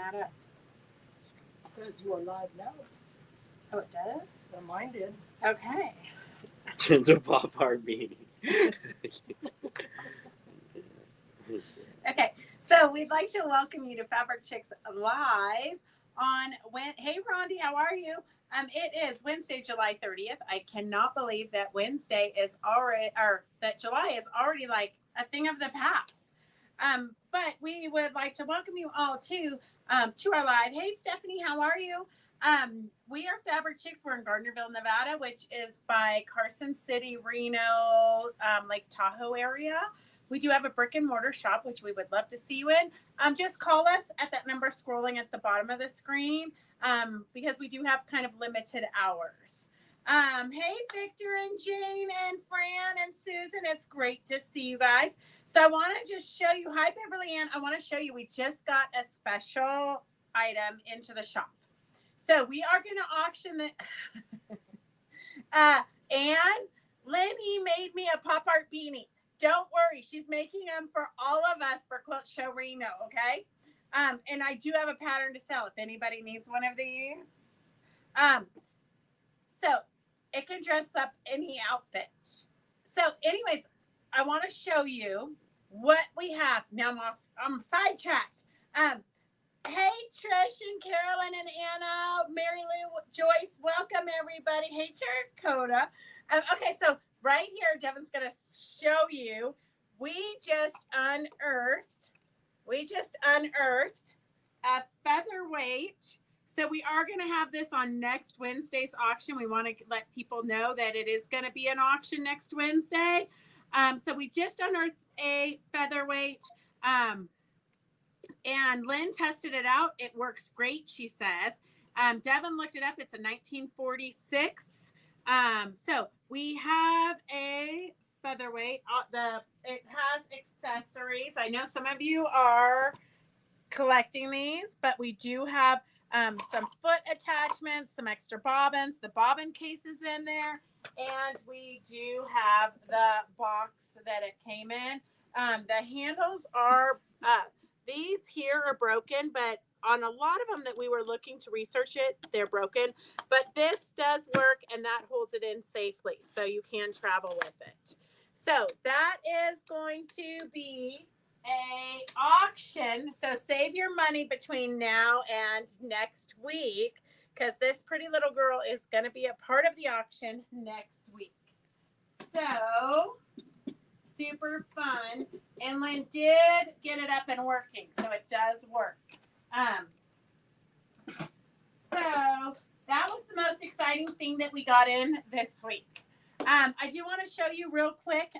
that up? It says you are live now. Oh, it does? So mine did. Okay. Gentle pop art beanie. Okay, so we'd like to welcome you to Fabric Chicks Live on Hey Rondi, how are you? It is Wednesday, July 30th. I cannot believe that Wednesday is already, or that July is already like a thing of the past. But we would like to welcome you all to our live. Hey Stephanie, how are you? We are Fabric Chicks. We're in Gardnerville, Nevada, which is by Carson City, Reno, Lake Tahoe area. We do have a brick and mortar shop, which we would love to see you in. Just call us at that number scrolling at the bottom of the screen because we do have kind of limited hours. Hey, Victor and Jane and Fran and Susan. It's great to see you guys. So I want to just show you. Hi, Beverly Ann. I want to show you. We just got a special item into the shop. So we are going to auction it. And Lenny made me a pop art beanie. Don't worry, she's making them for all of us for Quilt Show Reno, okay? And I do have a pattern to sell if anybody needs one of these. So it can dress up any outfit. So anyways, I want to show you what we have. Now I'm sidetracked. Hey, Trish and Carolyn and Anna, Mary Lou, Joyce, welcome everybody. Hey, Terracotta. Okay, so right here, Devin's going to show you, we just unearthed a featherweight. So we are going to have this on next Wednesday's auction. We want to let people know that it is going to be an auction next Wednesday. So we just unearthed a featherweight. And Lynn tested it out. It works great, she says. Devin looked it up. It's a 1946. So we have a featherweight. It has accessories. I know some of you are collecting these, but we do have some foot attachments, some extra bobbins. The bobbin case is in there. And we do have the box that it came in. The handles are these here are broken, but on a lot of them that we were looking to research it, they're broken. But this does work, and that holds it in safely, so you can travel with it. So that is going to be a auction. So save your money between now and next week, because this pretty little girl is going to be a part of the auction next week. So super fun. And Lynn did get it up and working, so it does work. So that was the most exciting thing that we got in this week. I do want to show you real quick.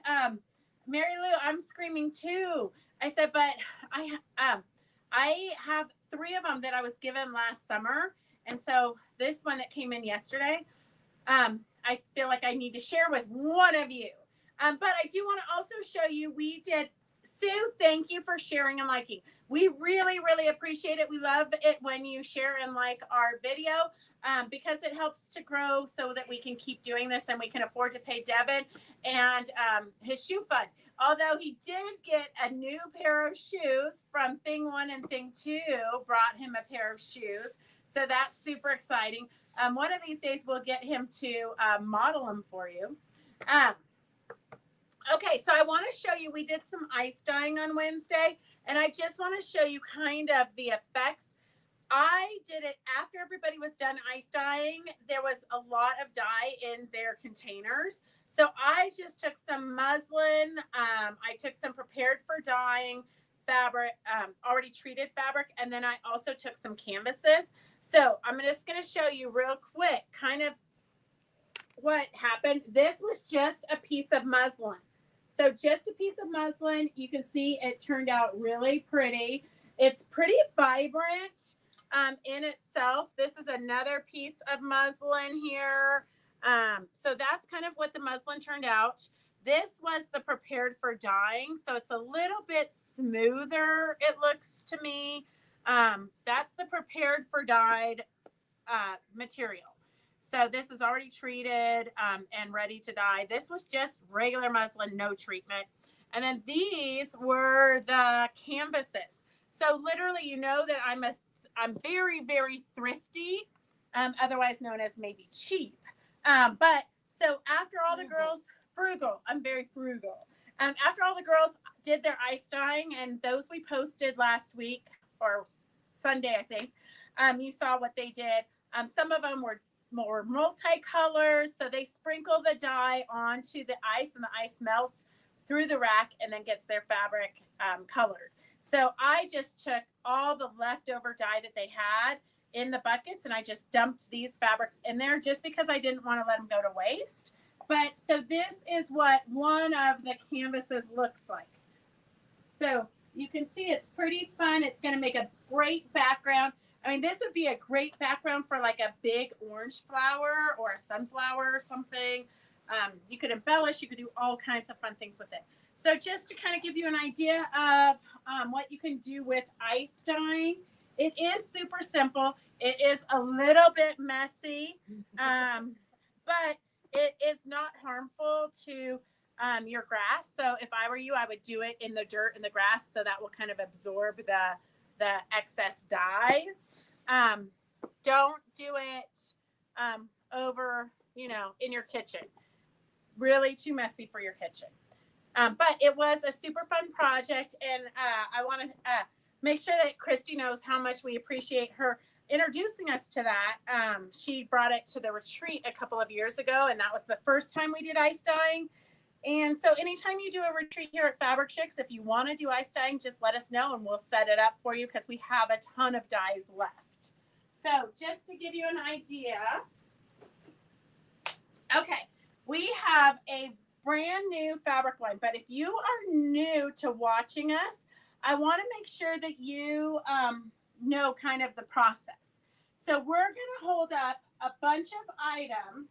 Mary Lou, I'm screaming too. I said, but I have 3 of them that I was given last summer. And so this one that came in yesterday, I feel like I need to share with one of you. But I do want to also show you, we did, Sue, thank you for sharing and liking. We really, really appreciate it. We love it when you share and like our video because it helps to grow so that we can keep doing this and we can afford to pay Devin and his shoe fund. Although he did get a new pair of shoes from Thing 1 and Thing 2, brought him a pair of shoes. So that's super exciting. One of these days we'll get him to model them for you. Okay, so I want to show you, we did some ice dyeing on Wednesday, and I just want to show you kind of the effects. I did it after everybody was done ice dyeing. There was a lot of dye in their containers. So I just took some muslin. I took some prepared for dyeing fabric, already treated fabric, and then I also took some canvases. So I'm just going to show you real quick kind of what happened. This was just a piece of muslin. So just a piece of muslin. You can see it turned out really pretty. It's pretty vibrant in itself. This is another piece of muslin here. So that's kind of what the muslin turned out. This was the prepared for dyeing. So it's a little bit smoother, it looks to me. That's the prepared for dyed material. So this is already treated and ready to dye. This was just regular muslin, no treatment. And then these were the canvases. So literally, you know that I'm very, very thrifty, otherwise known as maybe cheap. But so after all the girls, frugal, I'm very frugal. After all the girls did their ice dyeing, and those we posted last week or Sunday, I think, you saw what they did. Some of them were more multicolors, so they sprinkle the dye onto the ice, and the ice melts through the rack and then gets their fabric colored. So I just took all the leftover dye that they had in the buckets, and I just dumped these fabrics in there just because I didn't want to let them go to waste. But so this is what one of the canvases looks like. So you can see it's pretty fun. It's going to make a great background. I mean, this would be a great background for like a big orange flower or a sunflower or something. You could embellish. You could do all kinds of fun things with it. So just to kind of give you an idea of what you can do with ice dyeing, it is super simple. It is a little bit messy, but it is not harmful to your grass. So if I were you, I would do it in the dirt and the grass, so that will kind of absorb the excess dyes. Don't do it over, in your kitchen. Really too messy for your kitchen. But it was a super fun project, and I want to make sure that Christy knows how much we appreciate her introducing us to that. She brought it to the retreat a couple of years ago, and that was the first time we did ice dyeing. And so anytime you do a retreat here at Fabric Chicks, if you want to do ice dyeing, just let us know and we'll set it up for you, because we have a ton of dyes left. So just to give you an idea, okay, we have a brand new fabric line, but if you are new to watching us, I want to make sure that you know kind of the process. So we're going to hold up a bunch of items.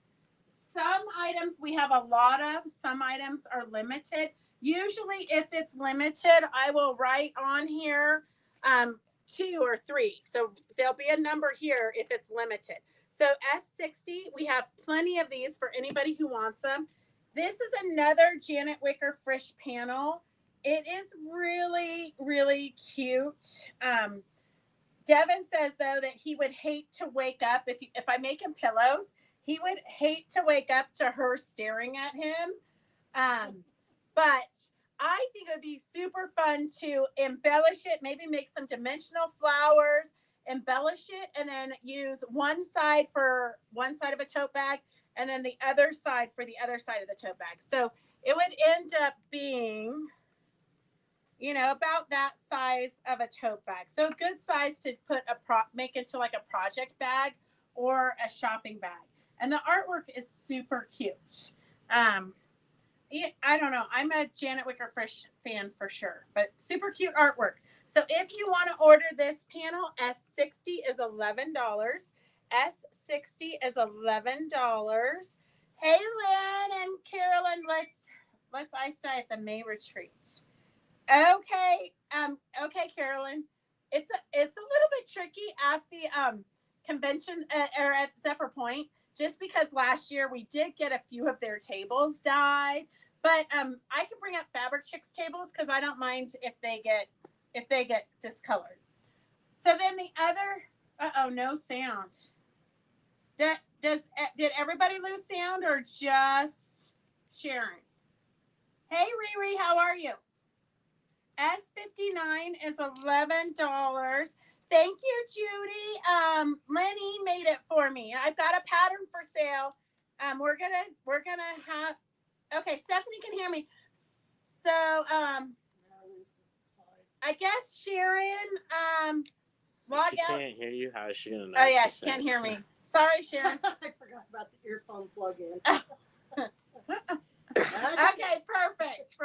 Some items we have a lot of, some items are limited. Usually if it's limited, I will write on here 2 or 3. So there'll be a number here if it's limited. So S60, we have plenty of these for anybody who wants them. This is another Janet Wicker Frisch panel. It is really, really cute. Devin says, though, that he would hate to wake up, if I make him pillows, he would hate to wake up to her staring at him. But I think it would be super fun to embellish it, maybe make some dimensional flowers, embellish it, and then use one side for one side of a tote bag, and then the other side for the other side of the tote bag. So it would end up being, about that size of a tote bag. So a good size to put make into like a project bag or a shopping bag. And the artwork is super cute. I don't know. I'm a Janet Wicker Frisch fan for sure, but super cute artwork. So if you want to order this panel, S60 is $11. S60 is $11. Hey, Lynn and Carolyn, let's ice dye at the May retreat. Okay, Carolyn. It's a little bit tricky at the convention or at Zephyr Point, just because last year we did get a few of their tables dyed. But I can bring up Fabric Chicks tables because I don't mind if they get discolored. So then the other, no sound. Did everybody lose sound or just Sharon? Hey, Riri, how are you? S59 is $11. Thank you, Judy. Lenny made it for me. I've got a pattern for sale. We're gonna have. Okay, Stephanie can hear me. So I guess Sharon log She out. can't hear you. How is she gonna know? Oh yeah, she can't hear me. Sorry, Sharon. I forgot about the earphone plug-in. Okay, perfect.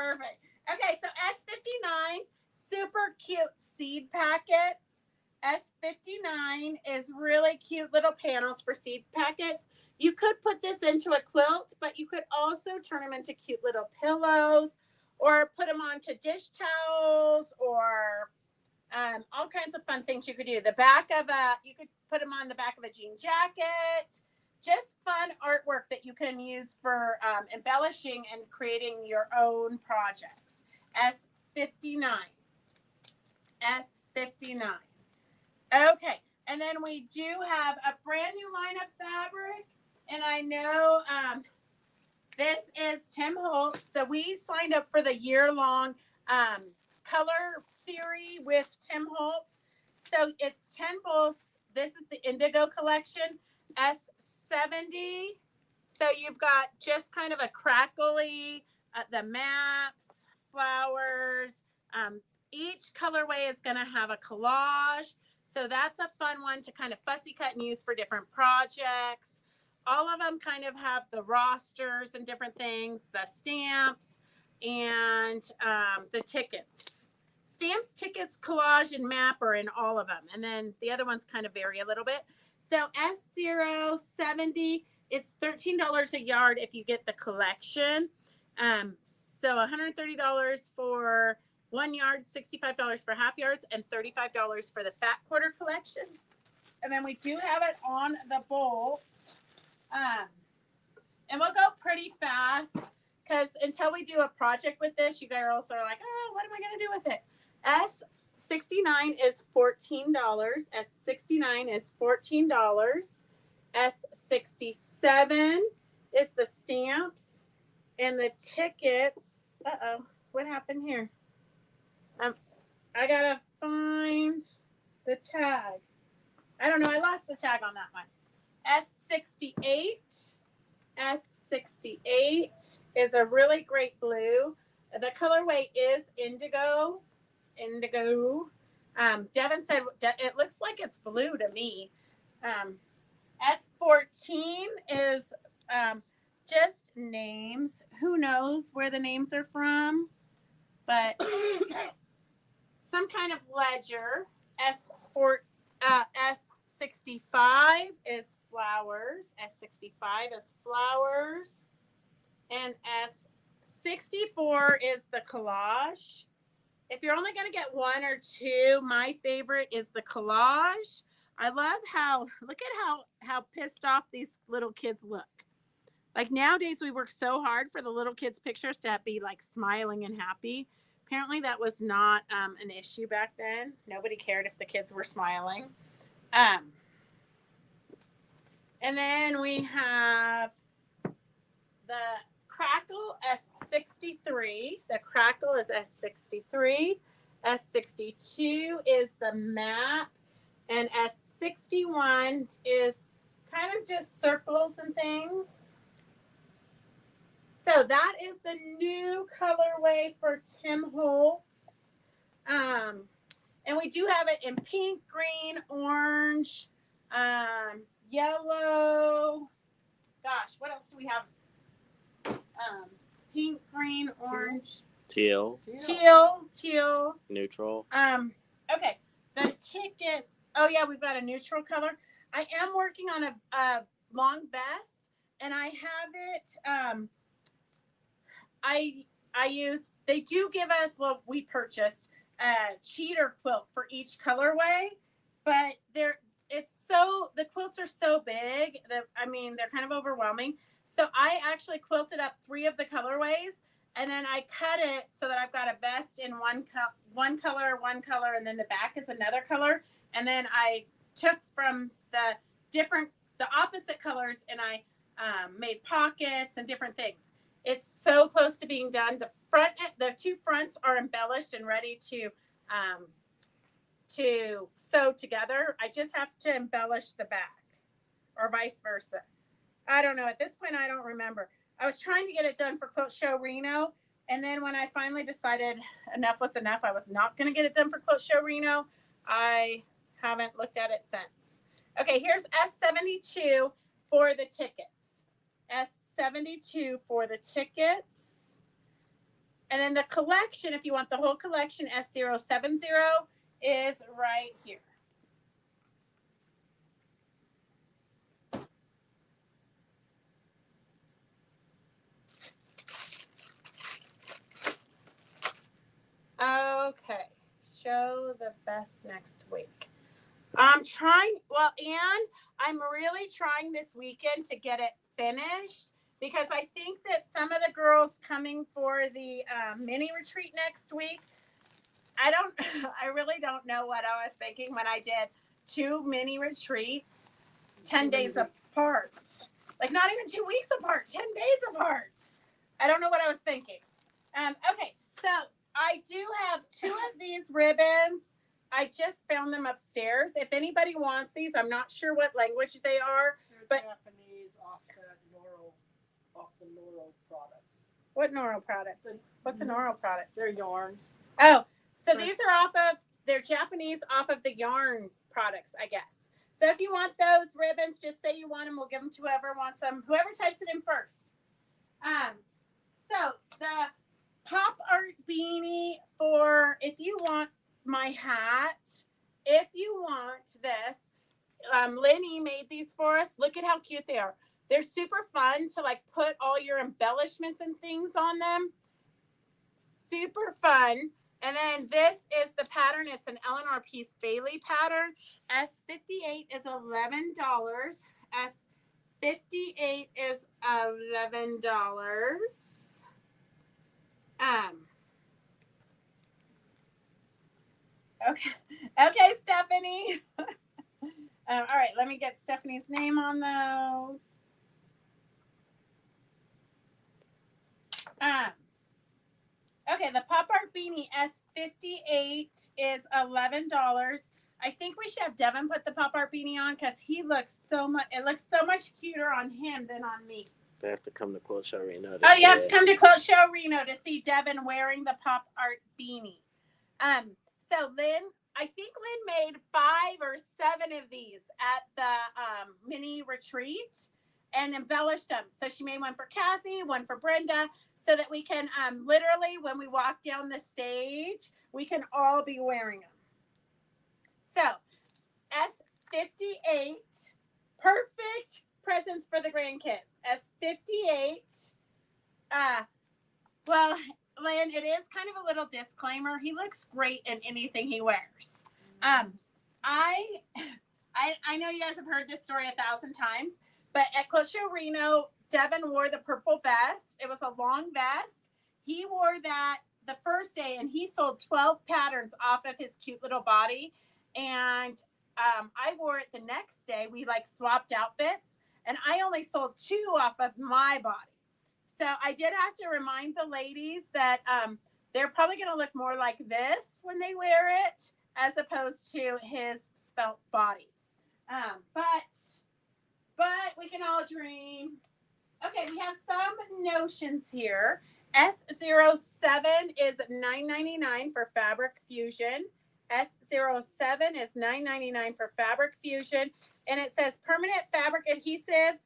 Okay, so S59, super cute seed packets. S59 is really cute little panels for seed packets. You could put this into a quilt, but you could also turn them into cute little pillows or put them onto dish towels or all kinds of fun things you could do. You could put them on the back of a jean jacket. Just fun artwork that you can use for embellishing and creating your own projects. S59. S59. Okay, And then we do have a brand new line of fabric. And I know this is Tim Holtz. So we signed up for the year-long color theory with Tim Holtz. So it's 10 volts. This is the Indigo collection, S70. So you've got just kind of a crackly, the maps, flowers. Each colorway is going to have a collage. So that's a fun one to kind of fussy cut and use for different projects. All of them kind of have the rosters and different things, the stamps, and the tickets. Stamps, tickets, collage, and map are in all of them. And then the other ones kind of vary a little bit. So S070, it's $13 a yard if you get the collection. So $130 for 1 yard, $65 for half yards, and $35 for the fat quarter collection. And then we do have it on the bolts. And we'll go pretty fast because until we do a project with this, you girls are like, oh, what am I going to do with it? S69 is $14. S69 is $14. S67 is the stamps and the tickets. Uh-oh, what happened here? I gotta find the tag. I don't know, I lost the tag on that one. S68. S68 is a really great blue. The colorway is indigo. Devin said it looks like it's blue to me. S14 is just names. Who knows where the names are from? But some kind of ledger. S65 is flowers. S65 is flowers. And S64 is the collage. If you're only going to get one or two, my favorite is the collage. I love look at how pissed off these little kids look. Like nowadays we work so hard for the little kids' pictures to be like smiling and happy. Apparently that was not an issue back then. Nobody cared if the kids were smiling. And then we have the Crackle S63. The Crackle is S63. S62 is the map. And S61 is kind of just circles and things. So that is the new colorway for Tim Holtz. And we do have it in pink, green, orange, yellow. Gosh, what else do we have? Pink, green, orange. Teal. Neutral. Okay. The tickets. Oh yeah, we've got a neutral color. I am working on a long vest, and I have it. They do give us, well, we purchased a cheater quilt for each colorway, but the quilts are so big that, they're kind of overwhelming. So I actually quilted up 3 of the colorways, and then I cut it so that I've got a vest in one color, and then the back is another color. And then I took from the opposite colors, and I made pockets and different things. It's so close to being done. The 2 fronts are embellished and ready to sew together. I just have to embellish the back, or vice versa. I don't know. At this point, I don't remember. I was trying to get it done for Quilt Show Reno, and then when I finally decided enough was enough, I was not going to get it done for Quilt Show Reno. I haven't looked at it since. Okay, here's S72 for the tickets. S72 for the tickets. And then the collection, if you want the whole collection, S070 is right here. Okay, show the best next week. I'm really trying this weekend to get it finished, because I think that some of the girls coming for the mini retreat next week, I really don't know what I was thinking when I did 2 mini retreats 10 days apart. Like not even 2 weeks apart, 10 days apart. I don't know what I was thinking. Okay, so I do have 2 of these ribbons. I just found them upstairs. If anybody wants these, I'm not sure what language they are. They're But Japanese off the Noro products. What Noro products? What's a Noro product? They're yarns. Oh, so these are they're Japanese off of the yarn products, I guess. So if you want those ribbons, just say you want them. We'll give them to whoever wants them. Whoever types it in first. So the pop art beanie for if you want my hat, if you want this, Lenny made these for us. Look at how cute they are. They're super fun to like put all your embellishments and things on them. Super fun. And then this is the pattern. It's an Eleanor Peace Bailey pattern. S58 is $11. S58 is $11. Okay, Stephanie. All right, let me get Stephanie's name on those. Okay, the pop art beanie S58 is $11. I think we should have Devin put the pop art beanie on because he looks so much. It looks so much cuter on him than on me. They have to come to Quilt Show Reno. Oh, you have to come to Quilt Show Reno to see Devin wearing the pop art beanie. So Lynn, I think Lynn made 5 or 7 of these at the mini retreat and embellished them. So she made one for Kathy, one for Brenda, so that we can literally, when we walk down the stage, we can all be wearing them. So S58, perfect presents for the grandkids. S58. Well, Lynn, it is kind of a little disclaimer. He looks great in anything he wears. I know you guys have heard this story 1,000 times, but at Quilt Show Reno, Devin wore the purple vest. It was a long vest. He wore that the first day, and he sold 12 patterns off of his cute little body. And I wore it the next day. We like swapped outfits, and I only sold 2 off of my body. So I did have to remind the ladies that they're probably going to look more like this when they wear it as opposed to his spelt body. But we can all dream. Okay, we have some notions here. S07 is $9.99 for Fabric Fusion. S07 is $9.99 for Fabric Fusion. And it says permanent fabric adhesive.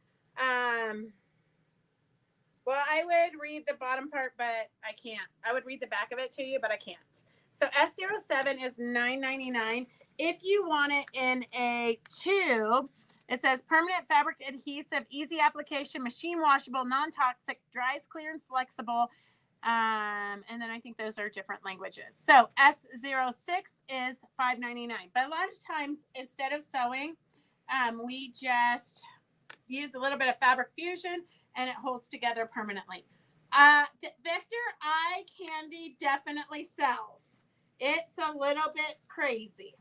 Well, I would read the bottom part, but I can't. I would read the back of it to you, but I can't. So S07 is $9.99. If you want it in a tube, it says permanent fabric adhesive, easy application, machine washable, non-toxic, dries clear and flexible. And then I think those are different languages. So S06 is $5.99. But a lot of times, instead of sewing, we just use a little bit of Fabric Fusion, and it holds together permanently. Victor, eye candy definitely sells. It's a little bit crazy.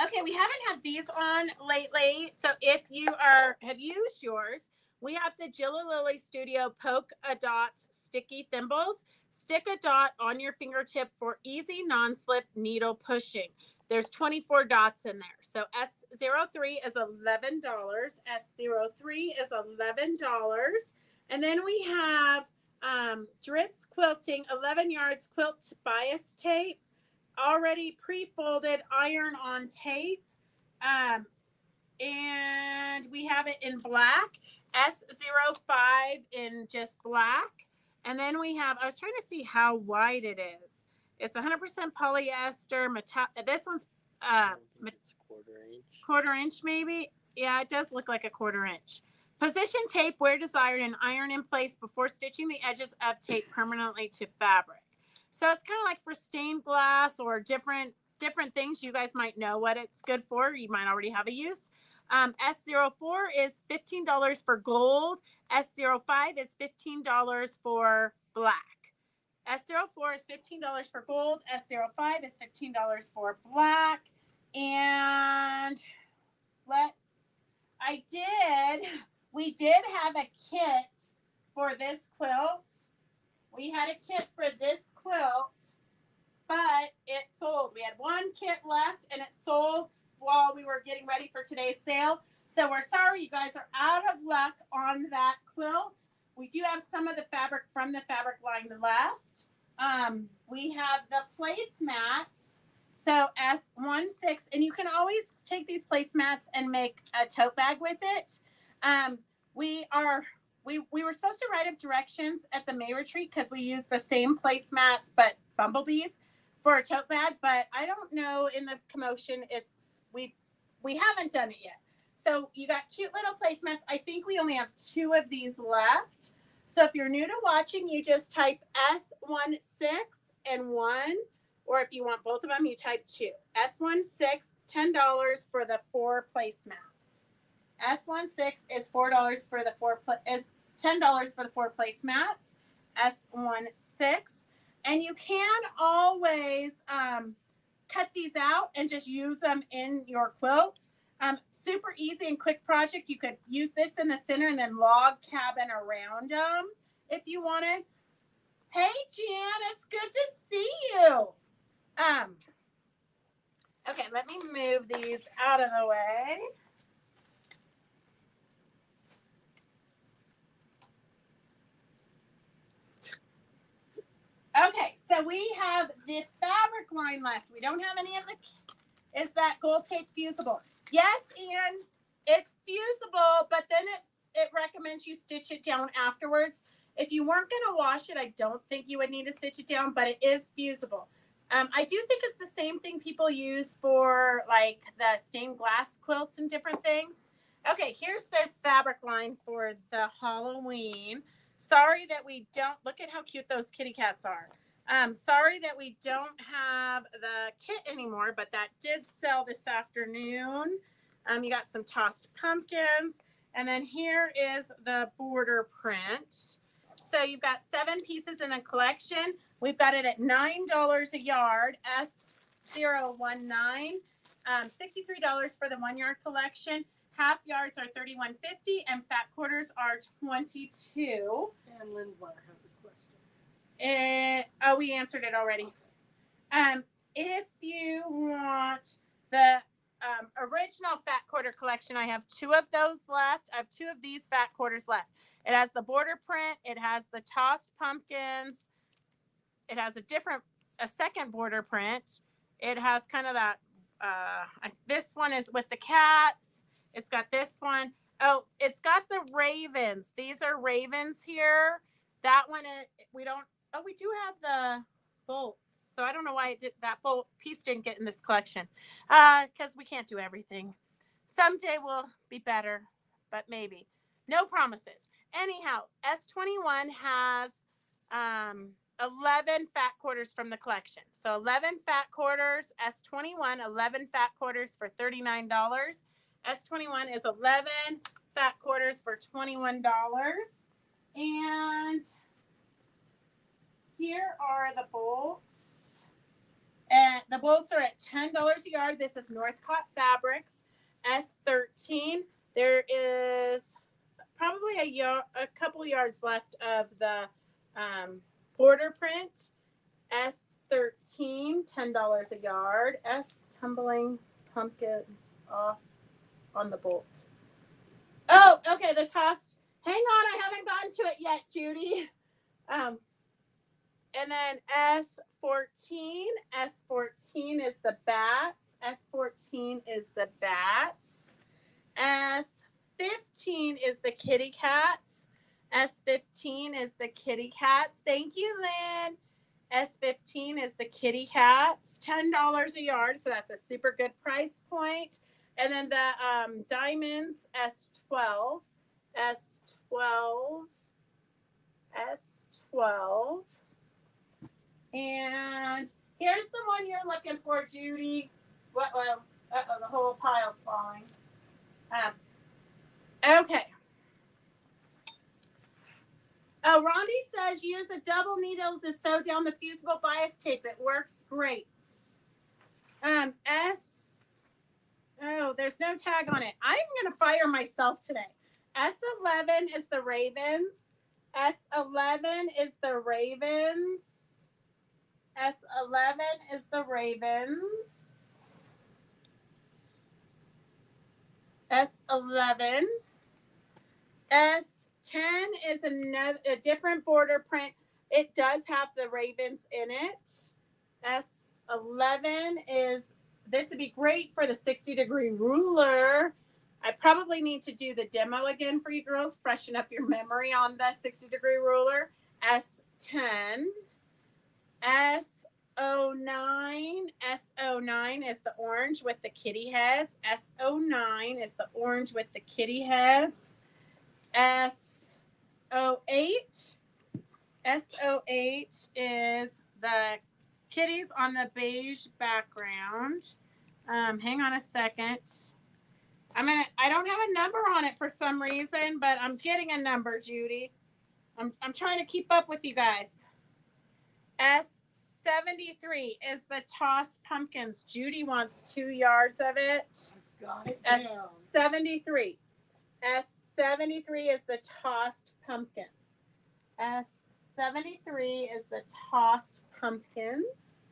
Okay, we haven't had these on lately. So if you have used yours, we have the Jill Lily Studio Polka Dots Sticky Thimbles. Stick a dot on your fingertip for easy non-slip needle pushing. There's 24 dots in there. So S03 is $11. S03 is $11. And then we have Dritz Quilting 11 yards quilt bias tape, already pre-folded iron-on tape. And we have it in black. S05 in just black. And then we have, I was trying to see how wide it is. It's 100% polyester. This one's quarter inch maybe. Yeah, it does look like a quarter inch. Position tape where desired and iron in place before stitching the edges of tape permanently to fabric. So it's kind of like for stained glass or different things. You guys might know what it's good for. You might already have a use. S04 is $15 for gold. S05 is $15 for black. S04 is $15 for gold. S05 is $15 for black. And we did have a kit for this quilt. We had a kit for this quilt, but it sold. We had one kit left and it sold while we were getting ready for today's sale. So we're sorry, you guys are out of luck on that quilt. We do have some of the fabric from the fabric line left. We have the placemats. So S16, and you can always take these placemats and make a tote bag with it. We were supposed to write up directions at the May retreat because we use the same placemats but bumblebees for a tote bag. But I don't know, in the commotion, we haven't done it yet. So you got cute little placemats. I think we only have 2 of these left. So if you're new to watching, you just type S16 and 1, or if you want both of them, you type 2. S16, $10 for the 4 placemats. S16 is $4 for the 4 is $10 for the 4 placemats. S16, and you can always cut these out and just use them in your quilts. Super easy and quick project. You could use this in the center and then log cabin around them if you wanted. Hey, Jan, it's good to see you. Okay, let me move these out of the way. Okay, so we have the fabric line left. We don't have any of the, is that gold tape fusible? Yes, Ian, it's fusible, but then it recommends you stitch it down afterwards. If you weren't going to wash it, I don't think you would need to stitch it down, but it is fusible. I do think it's the same thing people use for like the stained glass quilts and different things. Okay, here's the fabric line for the Halloween. Sorry that we don't, look at how cute those kitty cats are. Sorry that we don't have the kit anymore, but that did sell this afternoon. You got some tossed pumpkins, and then here is the border print. So you've got 7 pieces in the collection. We've got it at $9 a yard, S019, $63 for the 1 yard collection. Half yards are $31.50 and fat quarters are $22. And Lindwire has a question. Oh, we answered it already. If you want the original fat quarter collection, I have 2 of those left. I have 2 of these fat quarters left. It has the border print. It has the tossed pumpkins. It has a second border print. It has kind of that, this one is with the cats. It's got this one. Oh, it's got the ravens. These are ravens here. That one, we do have the bolts. So I don't know why that bolt piece didn't get in this collection. Because we can't do everything. Someday we'll be better, but maybe. No promises. Anyhow, S21 has 11 fat quarters from the collection. So 11 fat quarters, S21, 11 fat quarters for $39. S21 is 11 fat quarters for $21. And here are the bolts. And the bolts are at $10 a yard. This is Northcott Fabrics, S13. There is probably a couple yards left of the border print. S13, $10 a yard. S tumbling pumpkins off on the bolt. Oh, okay, the tossed. Hang on, I haven't gotten to it yet, Judy. And then S14. S14 is the bats. S14 is the bats. S15 is the kitty cats. S15 is the kitty cats. Thank you, Lynn. S15 is the kitty cats. $10 a yard, so that's a super good price point. And then the diamonds, S12. S12. S12. And here's the one you're looking for, Judy. Well, the whole pile's falling. Okay. Oh, Rondi says use a double needle to sew down the fusible bias tape. It works great. Oh, there's no tag on it. I'm going to fire myself today. S11 is the Ravens. S11 is the Ravens. S11 is the Ravens. S11. S10 is a different border print. It does have the Ravens in it. S11 is, this would be great for the 60-degree ruler. I probably need to do the demo again for you girls, freshen up your memory on the 60-degree ruler. S10. S09. S09 is the orange with the kitty heads. S09 is the orange with the kitty heads. S08. S08 is the kitties on the beige background. Hang on a second. I don't have a number on it for some reason, but I'm getting a number, Judy. I'm trying to keep up with you guys. S73 is the tossed pumpkins. Judy wants 2 yards of it. Got it down. S73. S73 is the tossed pumpkins. S73 is the tossed pumpkins.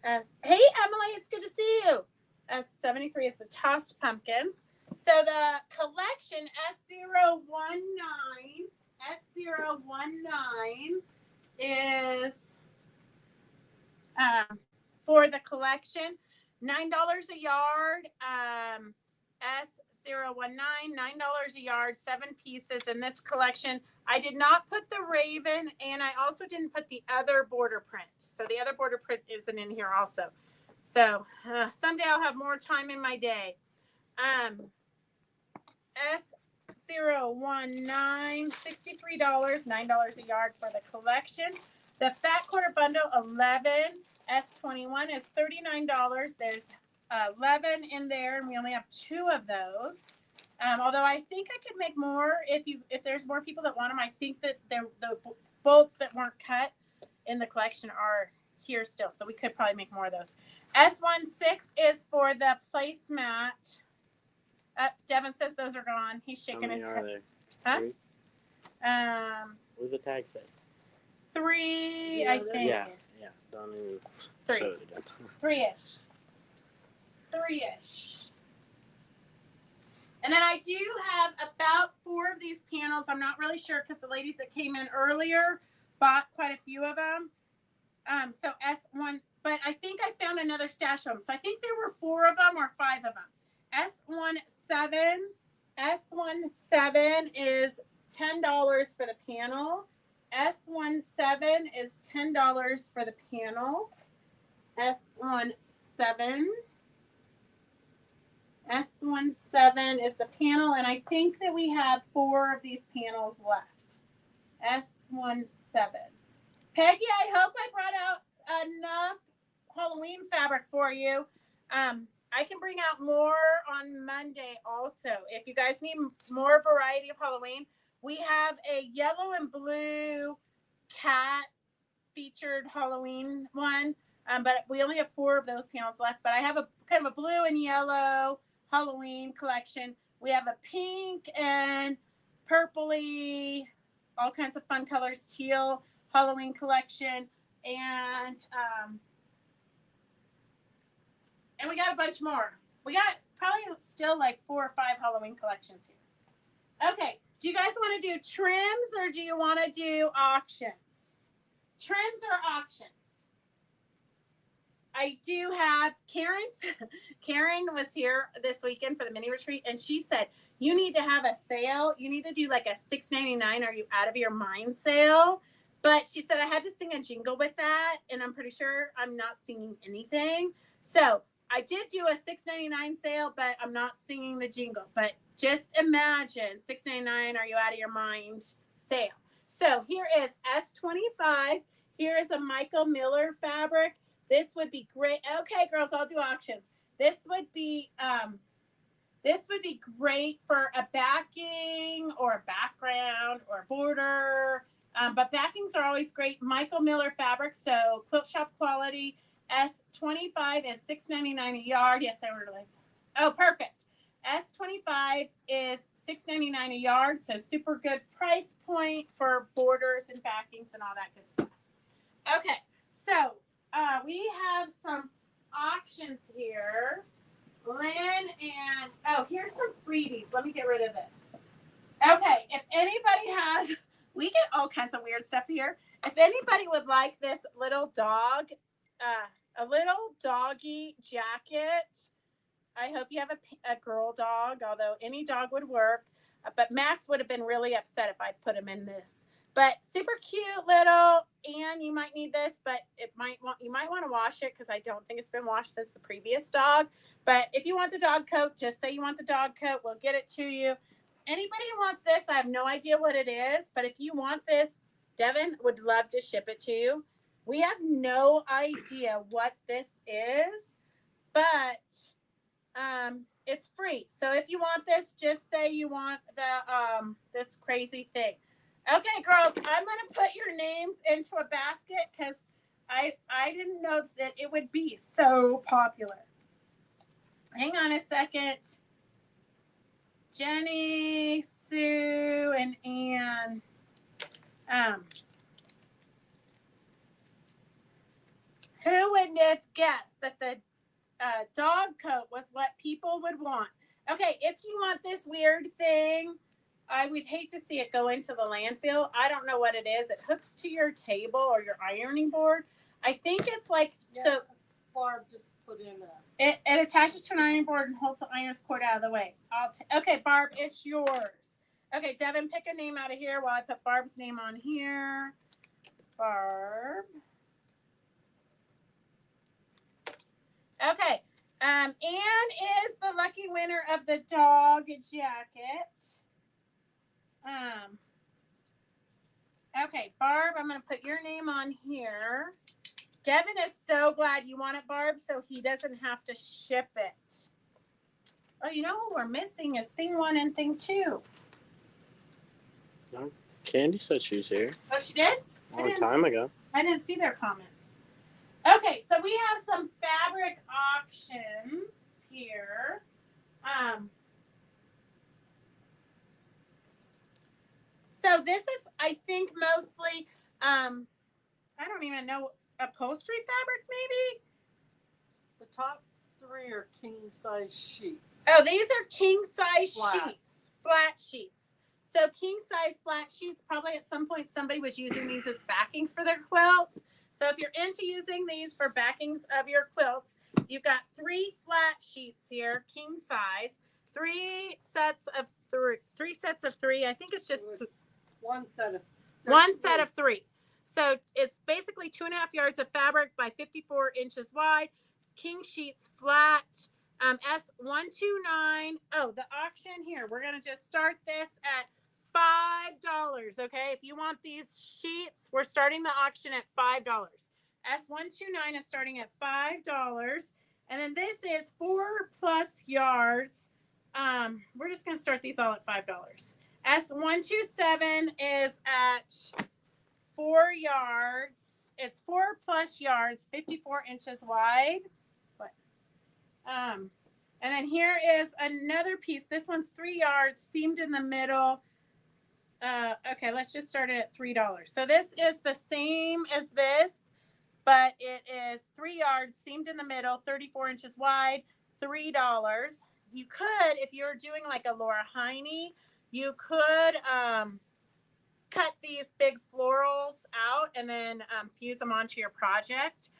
Hey, Emily, it's good to see you. S73 is the tossed pumpkins. So the collection S019 is for the collection $9 a yard. S019 $9 a yard, 7 pieces in this collection. I did not put the Raven, and I also didn't put the other border print. So the other border print isn't in here also. So someday I'll have more time in my day. S019 $63, $9 a yard for the collection. The fat quarter bundle 11. S21 is $39. There's 11 in there, and we only have 2 of those. Although I think I could make more if there's more people that want them. I think that the bolts that weren't cut in the collection are here still, so we could probably make more of those. S16 is for the placemat. Devin says those are gone. He's shaking his head. How many are Huh? there? 3? What does the tag say? 3, Yeah, I think. Yeah. Don't even 3. show it again. 3-ish. 3-ish. And then I do have about 4 of these panels. I'm not really sure because the ladies that came in earlier bought quite a few of them. So S1, but I think I found another stash of them. So I think there were 4 of them or 5 of them. S17 is $10 for the panel. S17 is $10 for the panel. S17 is the panel, and I think that we have 4 of these panels left. S17. Peggy, I hope I brought out enough Halloween fabric for you. I can bring out more on Monday also. If you guys need more variety of Halloween, we have a yellow and blue cat featured Halloween one, but we only have 4 of those panels left. But I have a kind of a blue and yellow Halloween collection. We have a pink and purpley, all kinds of fun colors, teal Halloween collection, and we got a bunch more. We got probably still like 4 or 5 Halloween collections here. Okay, do you guys want to do trims or do you want to do auctions? Trims or auctions? I do have Karen's. Karen was here this weekend for the mini retreat, and she said, you need to have a sale. You need to do like a $6.99 are you out of your mind sale. But she said I had to sing a jingle with that, and I'm pretty sure I'm not singing anything. So I did do a $6.99 sale, but I'm not singing the jingle. But just imagine $6.99 are you out of your mind sale. So here is S25. Here is a Michael Miller fabric. This would be great. Okay, girls, I'll do auctions. This would be great for a backing or a background or a border. But backings are always great. Michael Miller fabric, so quilt shop quality. S25 is $6.99 a yard. Yes, I ordered lights. Oh, perfect. S25 is $6.99 a yard, so super good price point for borders and backings and all that good stuff. Okay, so we have some auctions here. Lynn and, oh, here's some freebies. Let me get rid of this. Okay, if anybody has, we get all kinds of weird stuff here. If anybody would like this little dog, a little doggy jacket, I hope you have a girl dog, although any dog would work. But Max would have been really upset if I put him in this. But super cute little, and you might need this, but you might want to wash it because I don't think it's been washed since the previous dog. But if you want the dog coat, just say you want the dog coat. We'll get it to you. Anybody who wants this, I have no idea what it is, but if you want this, Devin would love to ship it to you. We have no idea what this is, but it's free. So if you want this, just say you want the this crazy thing. Okay, girls, I'm gonna put your names into a basket because I didn't know that it would be so popular. Hang on a second. Jenny, Sue, and Ann. Who would have guessed that the dog coat was what people would want? Okay, if you want this weird thing, I would hate to see it go into the landfill. I don't know what it is. It hooks to your table or your ironing board. I think it's like, Yeah, so Barb just put in a. it attaches to an iron board and holds the iron's cord out of the way. Okay, Barb, it's yours. Okay, Devin, pick a name out of here while I put Barb's name on here. Barb. Okay. Anne is the lucky winner of the dog jacket. Okay, Barb, I'm going to put your name on here. Devin is so glad you want it, Barb, so he doesn't have to ship it. Oh, you know what we're missing is thing 1 and thing 2. No, Candy said she was here. Oh, she did? A long time ago. I didn't see their comments. Okay, so we have some fabric auctions here. So this is, I think, mostly, I don't even know, upholstery fabric, maybe? The top 3 are king size sheets. Oh, these are king size Flat. sheets, flat sheets. So king size flat sheets, probably at some point somebody was using these as backings for their quilts. So if you're into using these for backings of your quilts, you've got 3 flat sheets here, king size, 3 sets of 3. 3 sets of 3. I think it's just one set of 3. So it's basically 2.5 yards of fabric by 54 inches wide. King sheets flat. S129. Oh, the auction here. We're gonna just start this at $5. Okay, if you want these sheets, we're starting the auction at $5. S129 is starting at $5, and then this is 4+ yards. We're just gonna start these all at $5. S127 is at 4 yards. It's 4+ yards, 54 inches wide. What? And then here is another piece. This one's 3 yards, seamed in the middle. Okay, let's just start it at $3. So this is the same as this, but it is 3 yards, seamed in the middle, 34 inches wide, $3. You could, if you're doing like a Laura Heine, you could cut these big florals out and then fuse them onto your project.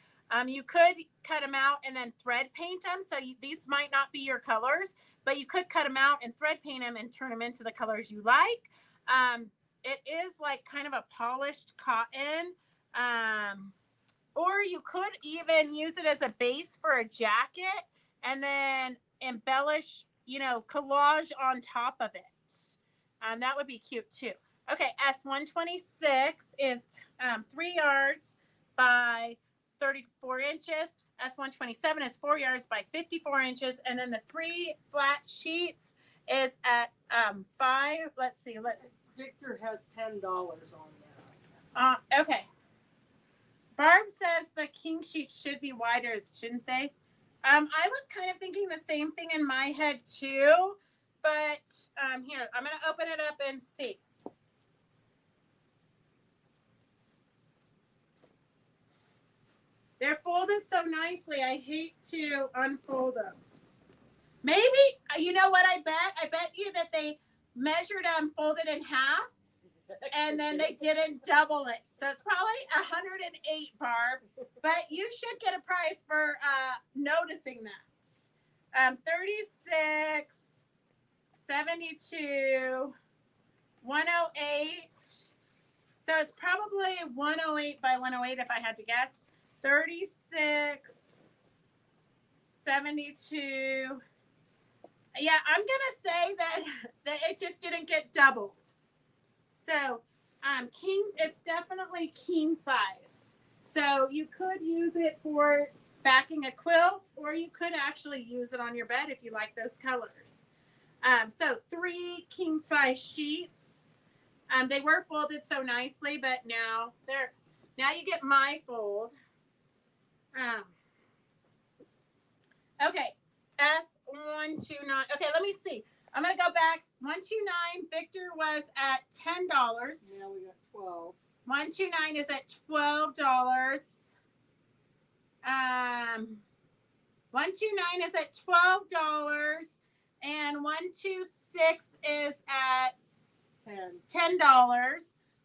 You could cut them out and then thread paint them. So these might not be your colors, but you could cut them out and thread paint them and turn them into the colors you like. It is like kind of a polished cotton. Or you could even use it as a base for a jacket and then embellish, collage on top of it. That would be cute too. Okay, S126 is 3 yards by 34 inches. S127 is 4 yards by 54 inches. And then the 3 flat sheets is at 5. Let's see. Victor has $10 on there. Okay. Barb says the king sheets should be wider, shouldn't they? I was kind of thinking the same thing in my head too, but here, I'm going to open it up and see. They're folded so nicely, I hate to unfold them. Maybe, you know what I bet? I bet you that they measured them, folded in half, and then they didn't double it. So it's probably 108, Barb. But you should get a prize for noticing that. 36, 72, 108. So it's probably 108 by 108 if I had to guess. 36, 72. Yeah, I'm gonna say that it just didn't get doubled. So king, it's definitely king size. So you could use it for backing a quilt, or you could actually use it on your bed if you like those colors. So 3 king size sheets. They were folded so nicely, but now you get my fold. Okay, S129. Okay, let me see. I'm gonna go back. 129. Victor was at $10. Now we got 12. 129 is at $12. 129 is at $12, and 126 is at $10.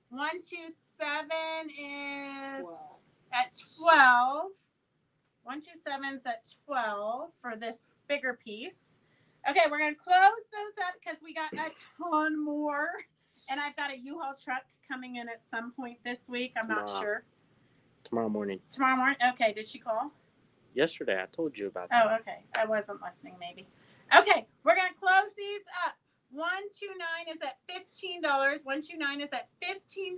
127 is 12. at 12. 127 is at 12 for this bigger piece. Okay, we're going to close those up because we got a ton more. And I've got a U-Haul truck coming in at some point this week. I'm not sure. Tomorrow morning. Tomorrow morning? Okay, did she call? Yesterday, I told you about that. Oh, okay. I wasn't listening, maybe. Okay, we're going to close these up. 129 is at $15. 129 is at $15.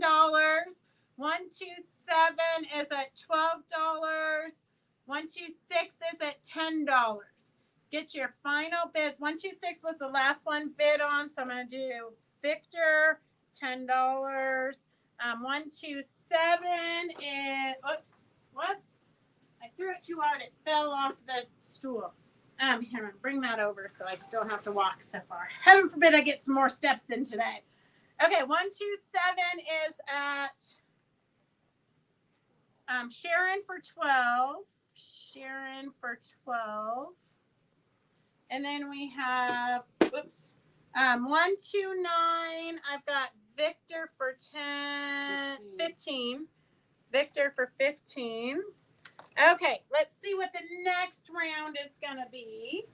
127 is at $12. 126 is at $10. Get your final bids. 126 was the last one bid on, so I'm going to do Victor, $10. 127 is, whoops. I threw it too hard. It fell off the stool. Here, bring that over so I don't have to walk so far. Heaven forbid I get some more steps in today. Okay, 127 is at Sharon for 12. Sharon for 12. And then we have, 129. I've got Victor for 15. Victor for 15. Okay, let's see what the next round is going to be.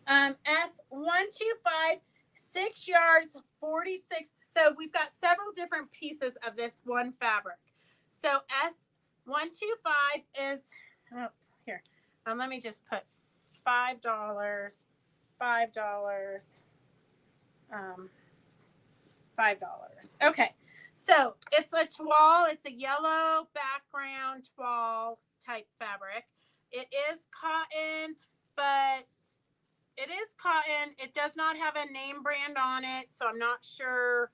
S125, 6 yards, 46. So we've got several different pieces of this one fabric. So S125 is, here, let me just put $5, $5, $5. Okay. So it's a toile. It's a yellow background toile type fabric. It is cotton, but it does not have a name brand on it, so I'm not sure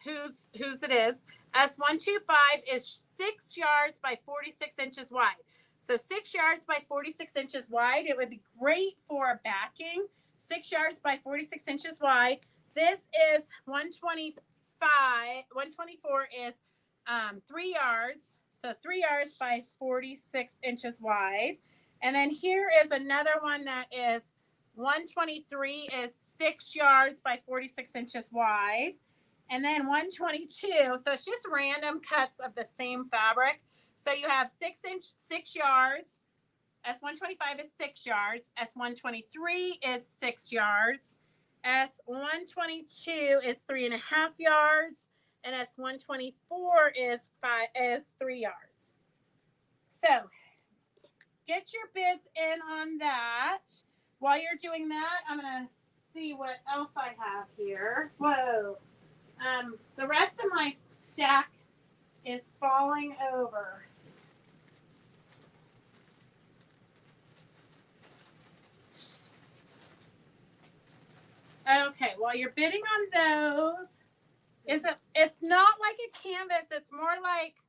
whose it is. S125 is 6 yards by 46 inches wide. So 6 yards by 46 inches wide. It would be great for backing. 6 yards by 46 inches wide. This is 124 is 3 yards. So 3 yards by 46 inches wide. And then here is another one that is 123 is 6 yards by 46 inches wide. And then 122, so it's just random cuts of the same fabric. So you have 6 yards. S125 is 6 yards. S123 is 6 yards. S122 is 3.5 yards. And S124 is 3 yards. So get your bids in on that. While you're doing that, I'm going to see what else I have here. Whoa. The rest of my stack is falling over. Okay, while you're bidding on those, it's not like a canvas. It's more like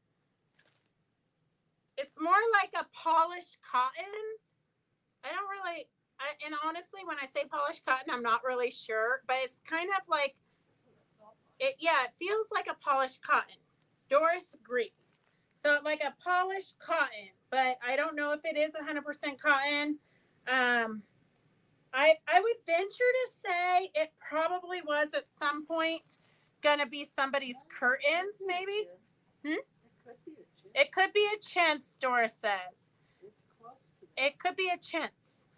It's more like a polished cotton. I don't really, and honestly, when I say polished cotton, I'm not really sure, but it's kind of like it. Yeah, it feels like a polished cotton. Doris agrees. So like a polished cotton, but I don't know if it is 100% cotton. I would venture to say it probably was at some point gonna be somebody's curtains, maybe. It could be a chintz, Doris says. It's close to that. It could be a chintz.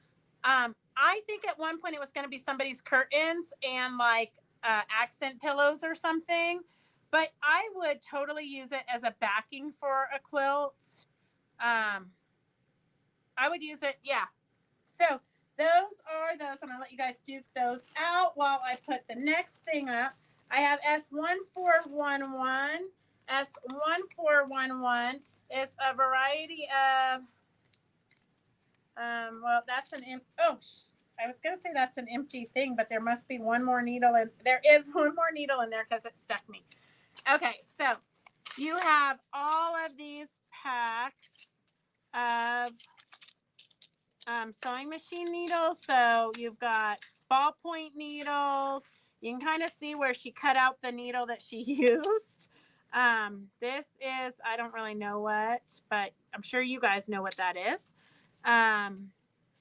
I think at one point it was going to be somebody's curtains and like accent pillows or something, but I would totally use it as a backing for a quilt. I would use it, yeah. So those are those. I'm going to let you guys duke those out while I put the next thing up. I have S1411. S1411 is a variety of well, that's an I was gonna say that's an empty thing, but there must be one more needle in there is one more needle in there because it stuck me. Okay, so you have all of these packs of sewing machine needles. So you've got ballpoint needles. You can kind of see where she cut out the needle that she used. This is, I don't really know what, but I'm sure you guys know what that is.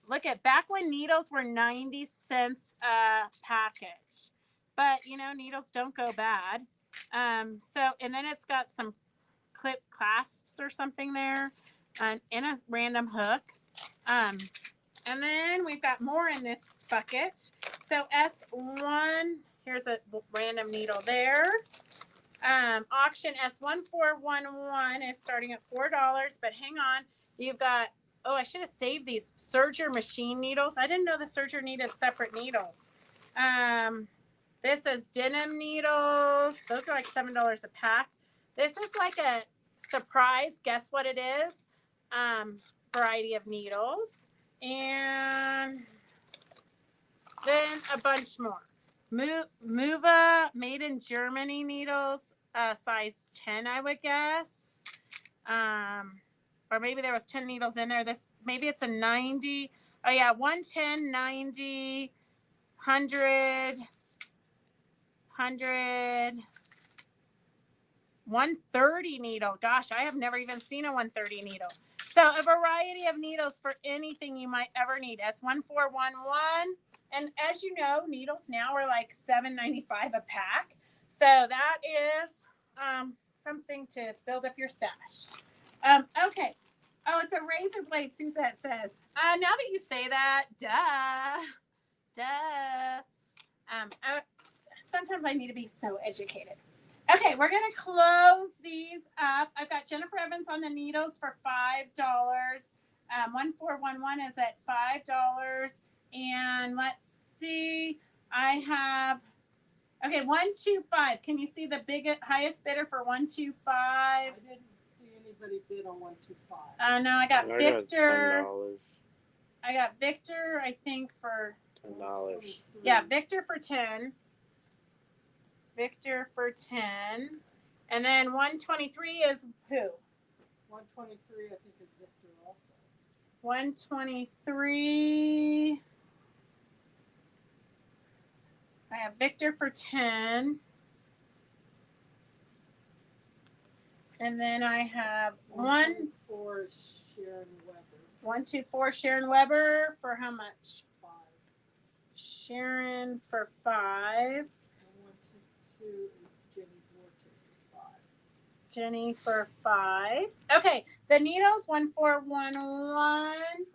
Look at back when needles were 90 cents a package, but you know, needles don't go bad. And then it's got some clip clasps or something there and a random hook. And then we've got more in this bucket. So S1, here's a random needle there. Auction S1411 is starting at $4, but hang on. You've got, oh, I should have saved these serger machine needles. I didn't know the serger needed separate needles. This is denim needles. Those are like $7 a pack. This is like a surprise. Guess what it is? Variety of needles. And then a bunch more. Muva made in Germany needles, size 10, I would guess. Or maybe there was 10 needles in there. Maybe it's a 90. Oh yeah, 110, 90, 100, 130 needle. Gosh, I have never even seen a 130 needle. So a variety of needles for anything you might ever need. S1411. And as you know, needles now are like $7.95 a pack. So that is something to build up your stash. Okay. Oh, it's a razor blade, Suzette says. Now that you say that, duh. Sometimes I need to be so educated. Okay, we're going to close these up. I've got Jennifer Evans on the needles for $5. 1411 is at $5. And let's see, I have, okay, 125. Can you see the highest bidder for 125? I didn't see anybody bid on 125. No, I got Victor. $10. I got Victor, I think, for $10. Yeah, Victor for 10. Victor for 10. And then 123 is who? 123, I think, is Victor also. 123. I have Victor for 10. And then I have 124 Sharon Weber. 124 Sharon Weber for how much? 5. Sharon for 5. And 122 is Jenny Borton for 5. Jenny for 5. Okay, the needles 1411.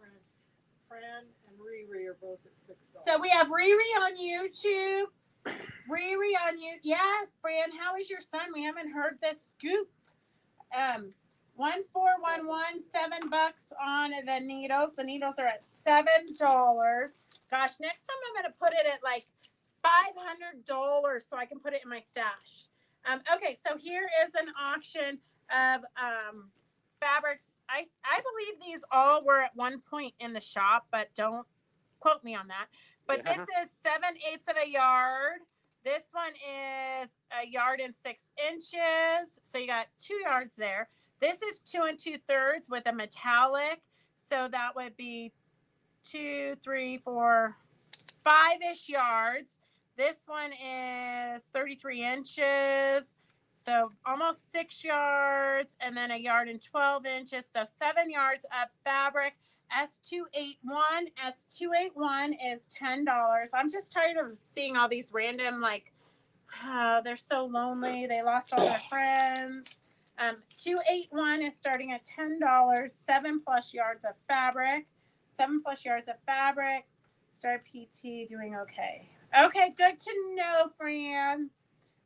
Fran and Riri are both at $6. So we have Riri on YouTube. Riri on you. Yeah, Fran, how is your son? We haven't heard this scoop. 1411, $7 on the needles. The needles are at $7. Gosh, next time I'm gonna put it at like $500 so I can put it in my stash. Okay, so here is an auction of fabrics. I believe these all were at one point in the shop, but don't quote me on that. But Yeah. this is 7/8 of a yard. This one is a yard and 6 inches. So you got 2 yards there. This is 2 2/3 with a metallic. So that would be 2, 3, 4, 5-ish yards. This one is 33 inches. So almost 6 yards, and then 1.12 yards. So 7 yards of fabric. S281. S281 is $10. I'm just tired of seeing all these random, like, they're so lonely. They lost all their friends. 281 is starting at $10. 7+ yards of fabric. 7+ yards of fabric. Start PT doing okay. Okay, good to know, Fran.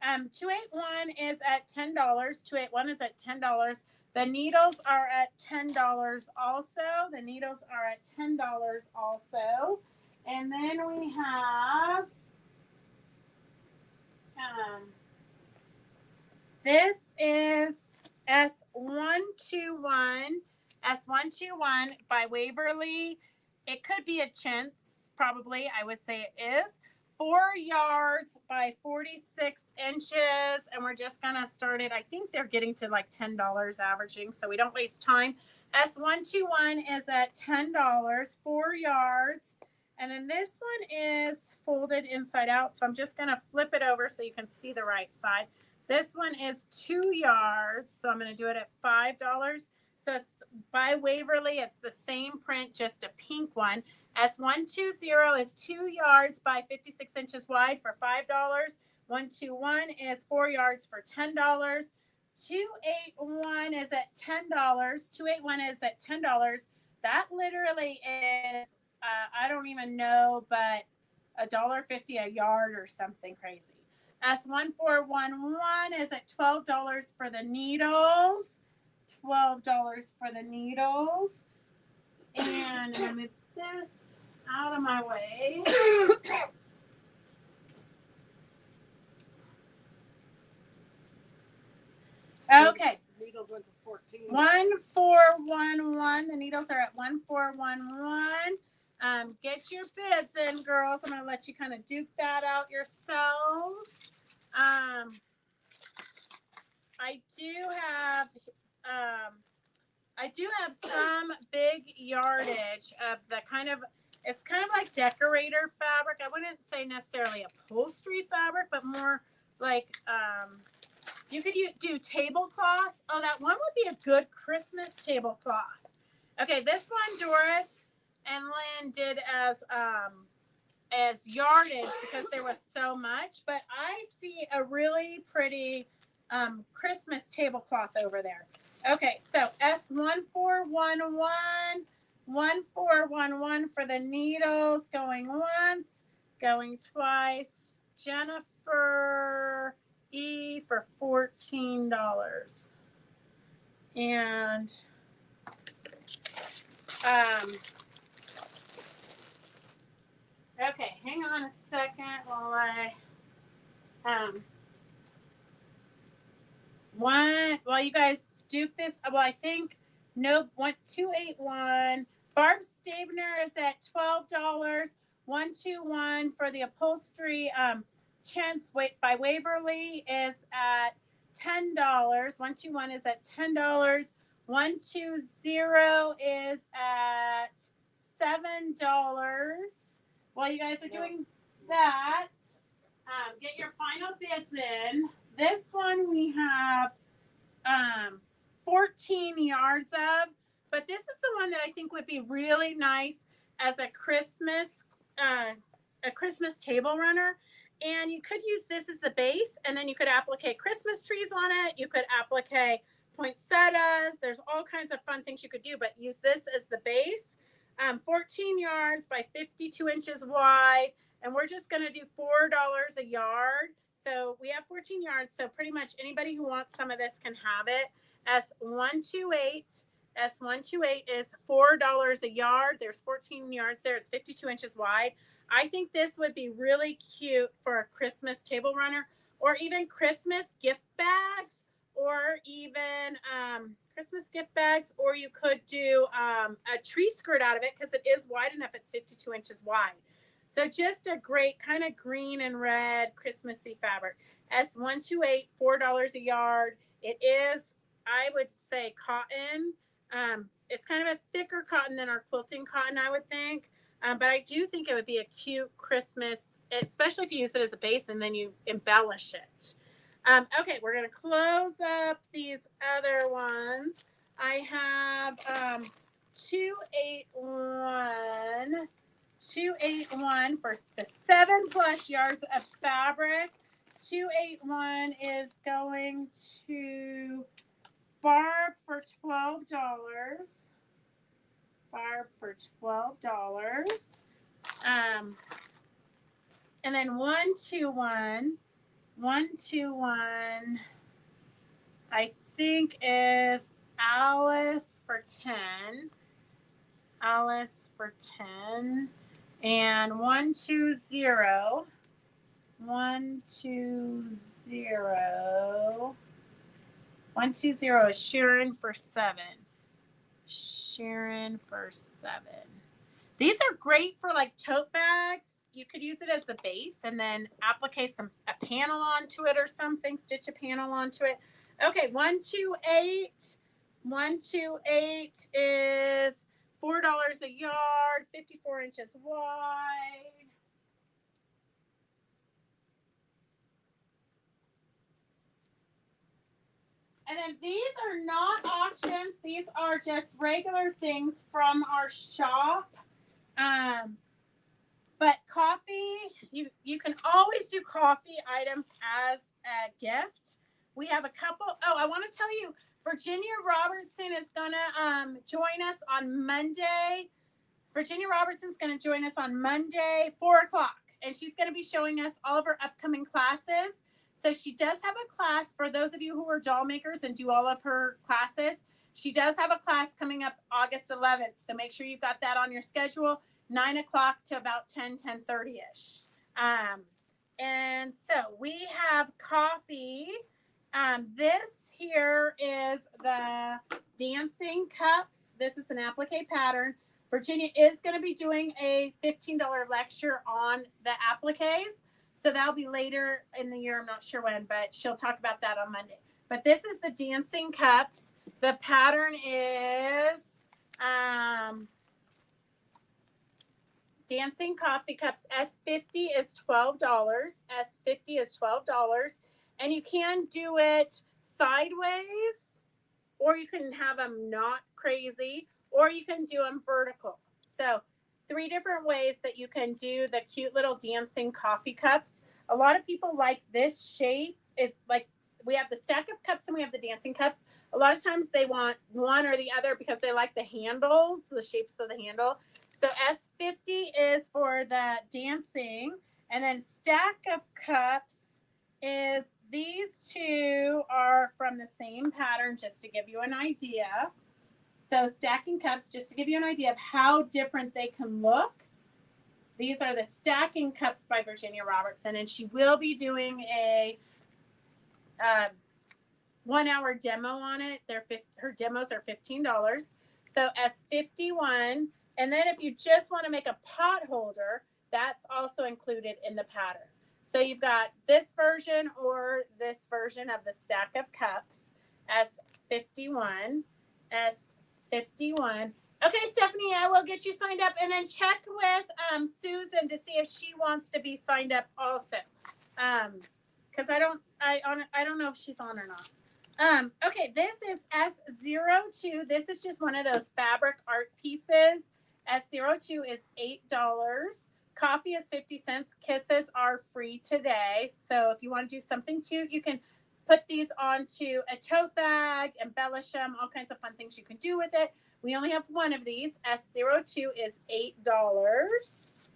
281 is at $10. 281 is at $10. The needles are at $10 also. The needles are at $10 also. And then we have this is S121. S121 by Waverly. It could be a chintz, probably. I would say it is. 4 yards by 46 inches. And we're just going to start it. I think they're getting to like $10 averaging, so we don't waste time. S121 is at $10, 4 yards. And then this one is folded inside out. So I'm just going to flip it over so you can see the right side. This one is 2 yards. So I'm going to do it at $5. So it's by Waverly. It's the same print, just a pink one. S120 is 2 yards by 56 inches wide for $5. 121 is 4 yards for $10. 281 is at $10. 281 is at $10. That literally is, I don't even know, but $1.50 a yard or something crazy. S1411 is at $12 for the needles. $12 for the needles. And I'm going to move this out of my way. Okay. Needles went to 14. 1411. The needles are at 1411. Get your bids in, girls. I'm going to let you kind of duke that out yourselves. I do have some big yardage of the kind of, it's kind of like decorator fabric. I wouldn't say necessarily upholstery fabric, but more like, you could do tablecloths. Oh, that one would be a good Christmas tablecloth. Okay, this one Doris and Lynn did as yardage because there was so much, but I see a really pretty Christmas tablecloth over there. Okay, so S1411, 1411 for the needles, going once, going twice. Jennifer E for $14. And okay, hang on a second while I while you guys dupe this. Well, I think no 281. Barb Stabner is at $12. 121 for the upholstery chintz by Waverly is at $10. 121 is at $10. 120 is at $7. While you guys are doing that, get your final bids in. This one we have 14 yards of, but this is the one that I think would be really nice as a Christmas table runner. And you could use this as the base, and then you could applicate Christmas trees on it. You could applicate poinsettias. There's all kinds of fun things you could do, but use this as the base. 14 yards by 52 inches wide, and we're just going to do $4 a yard. So we have 14 yards, so pretty much anybody who wants some of this can have it. S128 is $4 a yard. There's 14 yards there. It's 52 inches wide. I think this would be really cute for a Christmas table runner, or even Christmas gift bags, or even Christmas gift bags, or you could do a tree skirt out of it because it is wide enough. It's 52 inches wide. So just a great kind of green and red Christmassy fabric. S128, $4 a yard. It is I would say cotton. It's kind of a thicker cotton than our quilting cotton, I would think. But I do think it would be a cute Christmas, especially if you use it as a base and then you embellish it. Okay, we're going to close up these other ones. I have 281 for the 7+ yards of fabric. 281 is going to Barb for $12. Barb for $12. And then 121, I think is Alice for 10. Alice for 10. And 120 is Sharon for 7. Sharon for 7. These are great for like tote bags. You could use it as the base and then applique a panel onto it or something. Stitch a panel onto it. Okay, 128 is $4 a yard, 54 inches wide. And then these are not auctions. These are just regular things from our shop. But coffee, you can always do coffee items as a gift. We have a couple. Oh, I want to tell you, Virginia Robertson is going to join us on Monday. Virginia Robertson's going to join us on Monday, 4 o'clock. And she's going to be showing us all of her upcoming classes. So she does have a class for those of you who are doll makers and do all of her classes. She does have a class coming up August 11th. So make sure you've got that on your schedule, 9 o'clock to about 10:30-ish. And so we have coffee. This here is the dancing cups. This is an applique pattern. Virginia is going to be doing a $15 lecture on the appliques. So that'll be later in the year. I'm not sure when, but she'll talk about that on Monday. But this is the dancing cups. The pattern is dancing coffee cups. S50 is $12. S50 is $12. And you can do it sideways, or you can have them not crazy, or you can do them vertical. So 3 different ways that you can do the cute little dancing coffee cups. A lot of people like this shape. It's like we have the stack of cups and we have the dancing cups. A lot of times they want one or the other because they like the handles, the shapes of the handle. So S50 is for the dancing, and then stack of cups is these 2 are from the same pattern, just to give you an idea. So stacking cups, just to give you an idea of how different they can look. These are the stacking cups by Virginia Robertson, and she will be doing a 1-hour demo on it. Her demos are $15. So S51. And then if you just want to make a pot holder, that's also included in the pattern. So you've got this version or this version of the stack of cups, S51, S51. Okay, Stephanie, I will get you signed up, and then check with Susan to see if she wants to be signed up also. Because I don't know if she's on or not. Okay, this is S02. This is just one of those fabric art pieces. S02 is $8. Coffee is 50 cents. Kisses are free today. So if you want to do something cute, you can put these onto a tote bag, embellish them, all kinds of fun things you can do with it. We only have one of these. S02 is $8.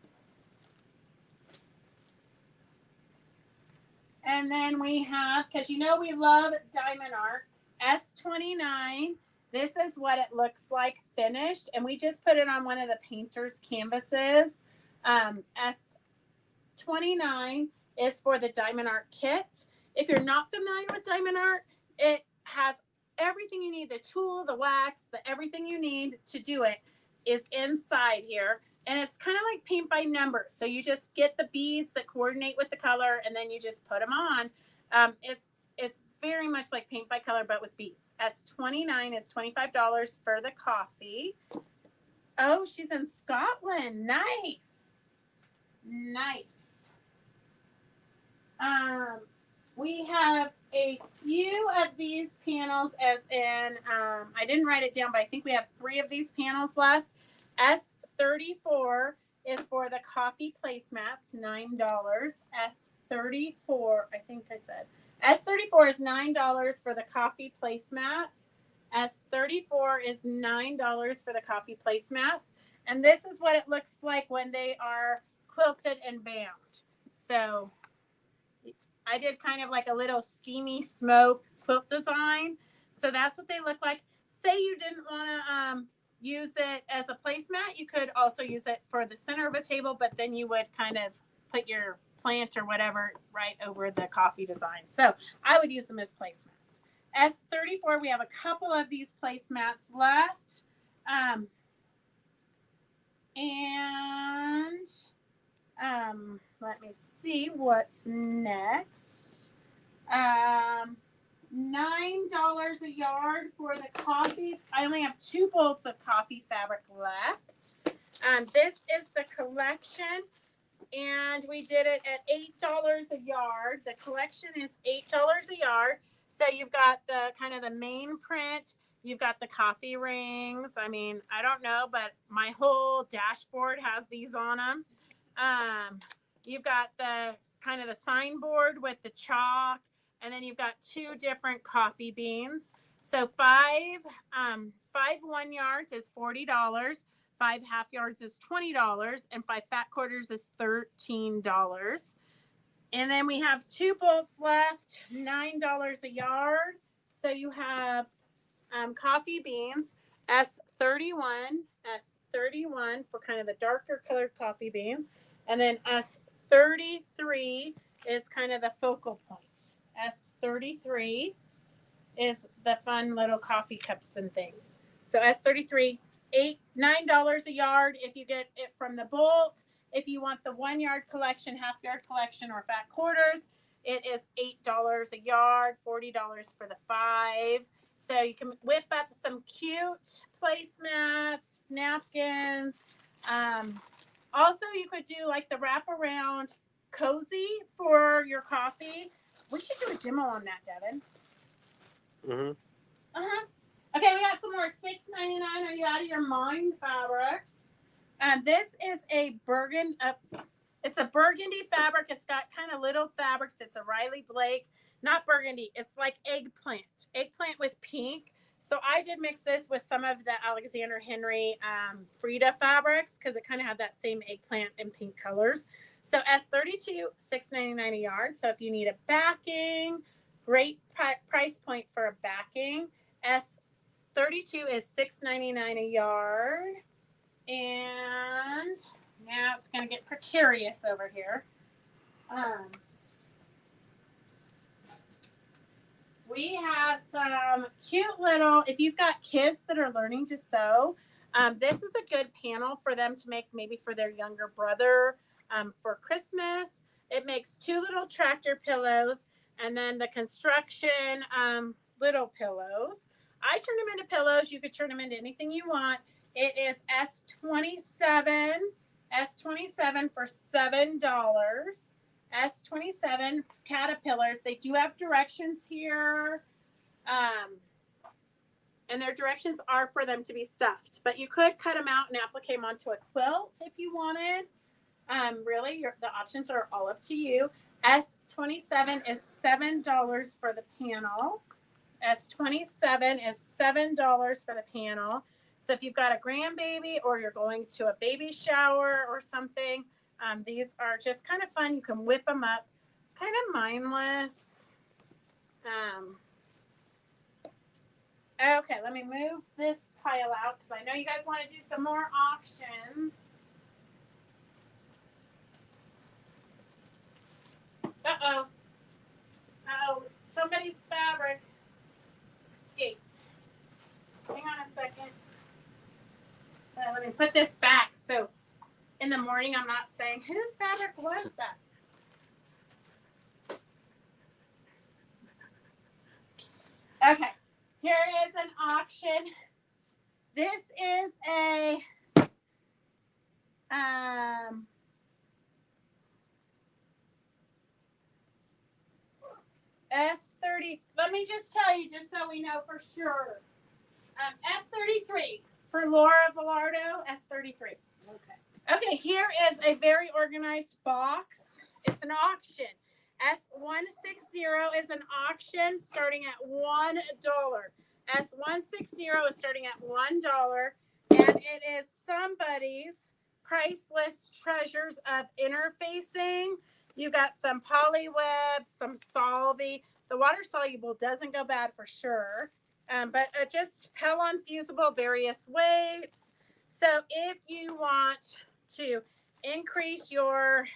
And then we have, because you know we love diamond art, S29. This is what it looks like finished. And we just put it on one of the painter's canvases. S29 is for the diamond art kit. If you're not familiar with diamond art, it has everything you need. The tool, the wax, everything you need to do it is inside here. And it's kind of like paint by number. So you just get the beads that coordinate with the color, and then you just put them on. It's very much like paint by color, but with beads. S29 is $25 for the coffee. Oh, she's in Scotland. Nice. Nice. We have a few of these panels, as in, I didn't write it down, but I think we have 3 of these panels left. S34 is for the coffee placemats, $9. S34, I think I said. S34 is $9 for the coffee placemats. S34 is $9 for the coffee placemats. And this is what it looks like when they are quilted and bound. So I did kind of like a little steamy smoke quilt design. So that's what they look like. Say you didn't want to use it as a placemat. You could also use it for the center of a table, but then you would kind of put your plant or whatever right over the coffee design. So I would use them as placemats. S34, we have a couple of these placemats left. Let me see what's next. $9 a yard for the coffee. I only have 2 bolts of coffee fabric left. This is the collection, and we did it at $8 a yard. The collection is $8 a yard. So you've got the kind of the main print. You've got the coffee rings. I mean, I don't know, but my whole dashboard has these on them. You've got the kind of the signboard with the chalk, and then you've got 2 different coffee beans. So 5 1 yards is $40, 5 half yards is $20, and 5 fat quarters is $13. And then we have 2 bolts left, $9 a yard. So you have coffee beans, S31 for kind of the darker colored coffee beans, and then S33 is kind of the focal point. S33 is the fun little coffee cups and things. So S33, $9 a yard if you get it from the bolt. If you want the 1 yard collection, half yard collection, or fat quarters, it is $8 a yard, $40 for the 5. So you can whip up some cute placemats, napkins. Also, you could do like the wraparound cozy for your coffee. We should do a demo on that, Devin. Okay, we got some more $6.99. Are you out of your mind fabrics? This is a it's a burgundy fabric. It's got kind of little fabrics. It's a Riley Blake, not burgundy. It's like eggplant with pink. So I did mix this with some of the Alexander Henry Frida fabrics because it kind of had that same eggplant and pink colors. So S32, $6.99 a yard. So if you need a backing, great price point for a backing. S32 is $6.99 a yard. And now it's going to get precarious over here. We have some cute little, if you've got kids that are learning to sew, this is a good panel for them to make maybe for their younger brother for Christmas. It makes 2 little tractor pillows and then the construction little pillows. I turn them into pillows. You could turn them into anything you want. It is S27 for $7. S27 caterpillars. They do have directions here. And their directions are for them to be stuffed. But you could cut them out and applique them onto a quilt if you wanted. Really, the options are all up to you. S27 is $7 for the panel. S27 is $7 for the panel. So if you've got a grandbaby or you're going to a baby shower or something, these are just kind of fun. You can whip them up, kind of mindless. Okay, let me move this pile out because I know you guys want to do some more auctions. Uh-oh. Uh-oh. Somebody's fabric escaped. Hang on a second. Let me put this back so in the morning I'm not saying, whose fabric was that? Okay, here is an auction. This is a S30. Let me just tell you, just so we know for sure. S33 for Laura Villardo. S33. Okay. Okay, here is a very organized box. It's an auction. S160 is an auction starting at $1. S160 is starting at $1, and it is somebody's priceless treasures of interfacing. You got some polyweb, some solvy. The water soluble doesn't go bad for sure, but just Pellon fusible, various weights. So if you want to increase your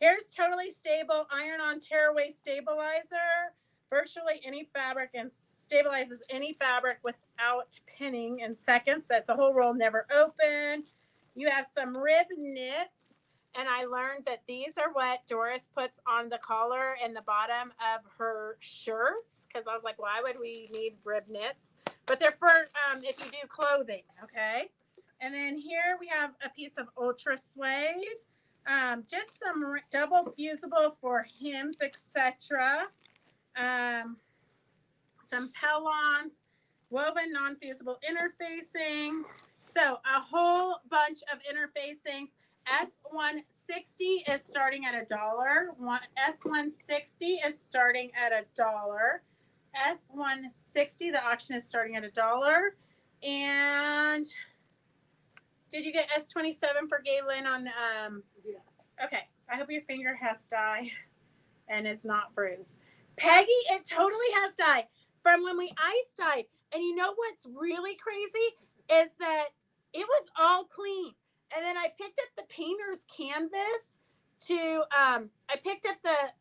here's totally stable iron-on tearaway stabilizer. Virtually any fabric and stabilizes any fabric without pinning in seconds. That's a whole roll, never open. You have some rib knits, and I learned that these are what Doris puts on the collar and the bottom of her shirts, because I was like, why would we need rib knits? But they're for if you do clothing, okay? And then here we have a piece of ultra suede. Just some double fusible for hems, etc. Some Pellons, woven non-fusible interfacings. So a whole bunch of interfacings. S160 is starting at $1. S160 is starting at $1. S160, the auction is starting at $1. And did you get S27 for Galen on? Yes. Okay. I hope your finger has dye and is not bruised. Peggy, it totally has dye from when we ice dyed. And you know what's really crazy is that it was all clean. And then I picked up the painter's canvas to I picked up the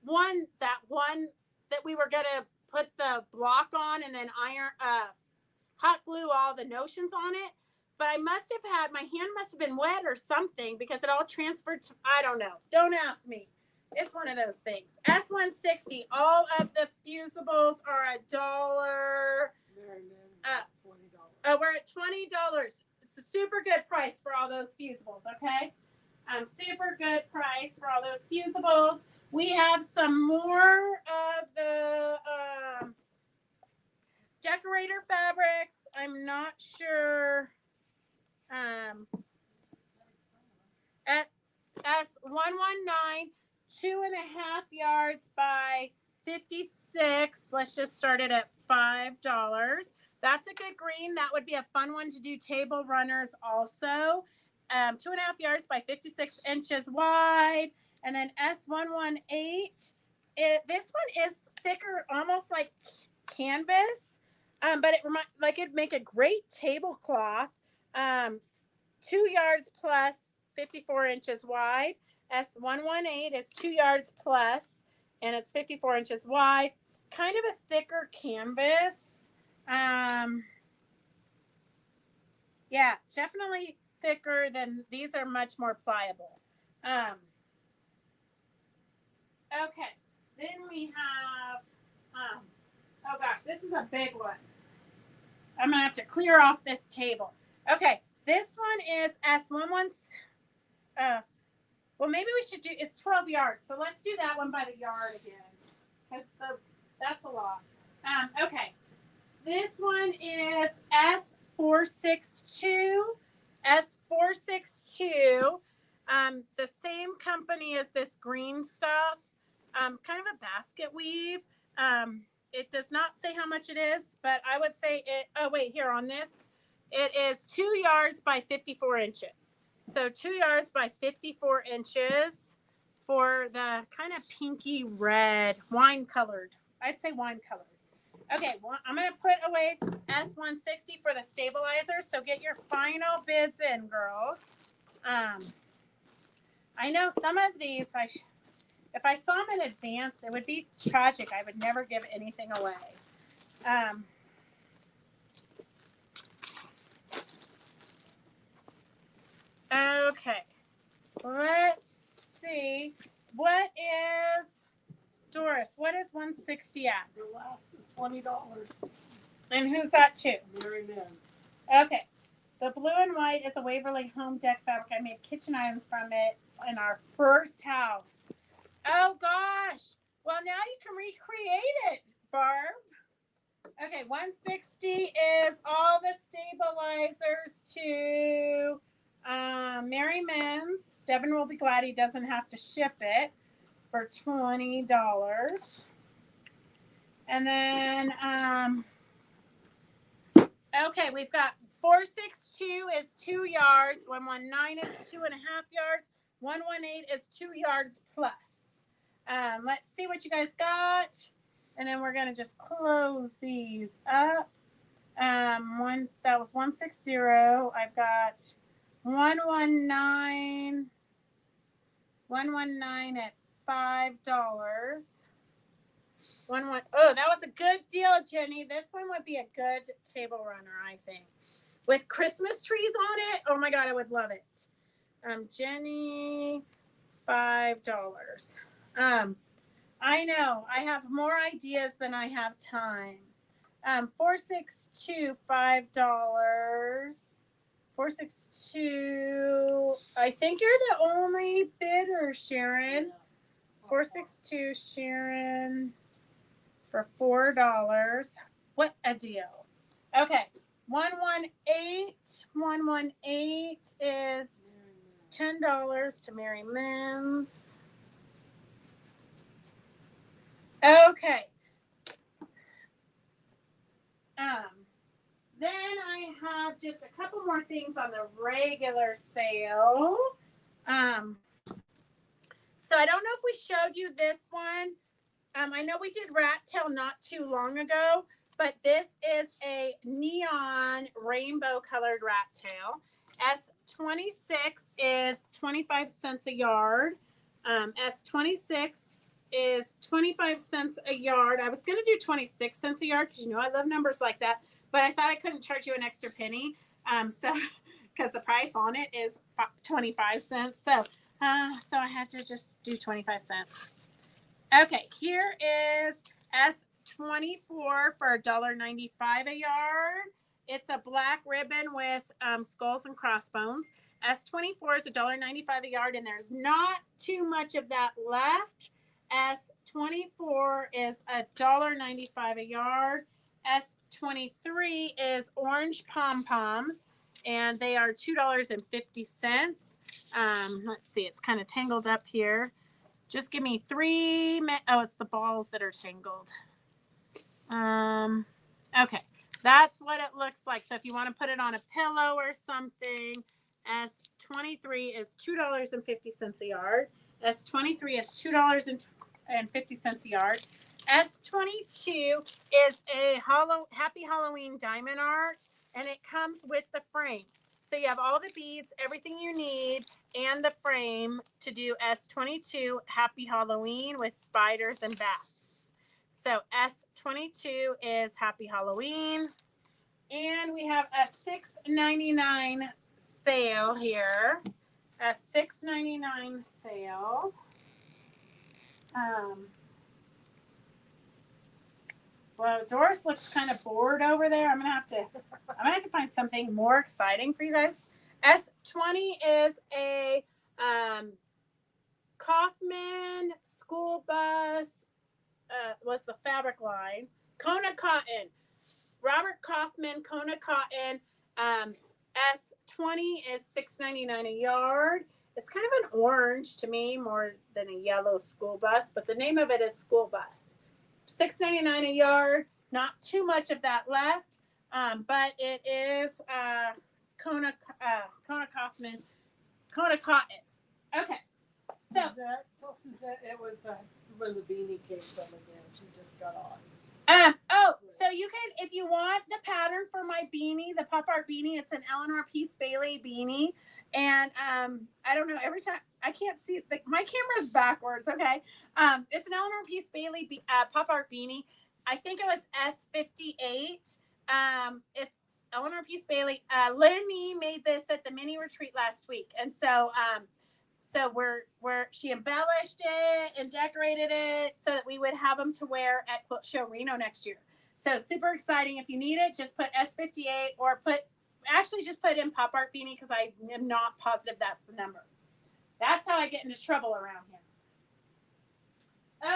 one that we were gonna put the block on and then hot glue all the notions on it. But I must have had, my hand must have been wet or something because it all transferred to, I don't know. Don't ask me. It's one of those things. S160, all of the fusibles are $1. $20. We're at $20. It's a super good price for all those fusibles, okay? Super good price for all those fusibles. We have some more of the decorator fabrics. I'm not sure. At S119, 2.5 yards by 56. Let's just start it at $5. That's a good green. That would be a fun one to do table runners also. 2.5 yards by 56 inches wide. And then S118. This one is thicker, almost like canvas, but it'd make a great tablecloth. 2 yards plus 54 inches wide. S118 is 2 yards plus, and it's 54 inches wide. Kind of a thicker canvas. Yeah, definitely thicker than these are much more pliable. Okay, then we have, oh gosh, this is a big one. I'm gonna have to clear off this table. Okay, this one is S11. Well, maybe we should do, it's 12 yards. So let's do that one by the yard again. Because that's a lot. Okay. This one is S462. S462. The same company as this green stuff. Kind of a basket weave. It does not say how much it is, but I would say it, oh wait, here on this, it is 2 yards by 54 inches. So 2 yards by 54 inches for the kind of pinky red, wine colored. I'd say wine colored. Okay, well, I'm going to put away S160 for the stabilizer. So get your final bids in, girls. I know some of these, if I saw them in advance, it would be tragic. I would never give anything away. Okay, let's see. What is Doris, what is 160 at? The last of $20. And who's that to? Mary Lynn. Okay. The blue and white is a Waverly home deck fabric. I made kitchen items from it in our first house. Oh, gosh. Well, now you can recreate it, Barb. Okay, 160 is all the stabilizers to Mary Men's. Devin will be glad he doesn't have to ship it for $20. And then, okay, we've got 462 is 2 yards. 119 is 2.5 yards. 118 is 2 yards plus. Let's see what you guys got. And then we're going to just close these up. That was 160. I've got 119 at $5. Oh, that was a good deal, Jenny. This one would be a good table runner, I think. With Christmas trees on it. Oh my God, I would love it. Jenny, $5. I know I have more ideas than I have time. 462, $5. 462. I think you're the only bidder, Sharon. 462, Sharon, for $4. What a deal. Okay. 118 is $10 to Mary Mims. Okay. Then I have just a couple more things on the regular sale. So I don't know if we showed you this one. I know we did rat tail not too long ago, but this is a neon rainbow colored rat tail. S26 is 25 cents a yard. S26 is 25 cents a yard. I was going to do 26 cents a yard because, you know, I love numbers like that, but I thought I couldn't charge you an extra penny. Because the price on it is 25 cents. So I had to just do 25 cents. Okay, here is S24 for $1.95 a yard. It's a black ribbon with skulls and crossbones. S24 is $1.95 a yard, and there's not too much of that left. S24 is $1.95 a yard. S23 is orange pom-poms, and they are $2.50. Let's see, it's kind of tangled up here. Just give me 3 minutes. Oh, it's the balls that are tangled. Okay, that's what it looks like. So if you want to put it on a pillow or something, S23 is $2.50 a yard. S23 is $2.50 a yard. S22 is a Happy Halloween diamond art, and it comes with the frame. So you have all the beads, everything you need, and the frame to do S22 Happy Halloween with spiders and bats. So S22 is Happy Halloween. And we have a $6.99 sale here. A $6.99 sale. Well, Doris looks kind of bored over there. I'm gonna have to find something more exciting for you guys. S20 is a Kaufman school bus. Was the fabric line. Kona Cotton. Robert Kaufman, Kona Cotton. S20 is $6.99 a yard. It's kind of an orange to me more than a yellow school bus, but the name of it is school bus. $6.99 a yard. Not too much of that left, but it is Kona Kaufman, Kona Cotton. Okay. So Tell Suzette it was when the beanie came from again. She just got on. So you can, if you want the pattern for my beanie, the pop art beanie, it's an Eleanor Peace Bailey beanie. And I don't know, every time I can't see my camera's backwards. Okay. It's an Eleanor Peace Bailey pop art beanie. I think it was S58. It's Eleanor Peace Bailey. Lenny made this at the mini retreat last week. And so So she embellished it and decorated it so that we would have them to wear at Quilt Show Reno next year. So super exciting. If you need it, just put S58 or just put in Pop Art Beanie because I am not positive that's the number. That's how I get into trouble around here.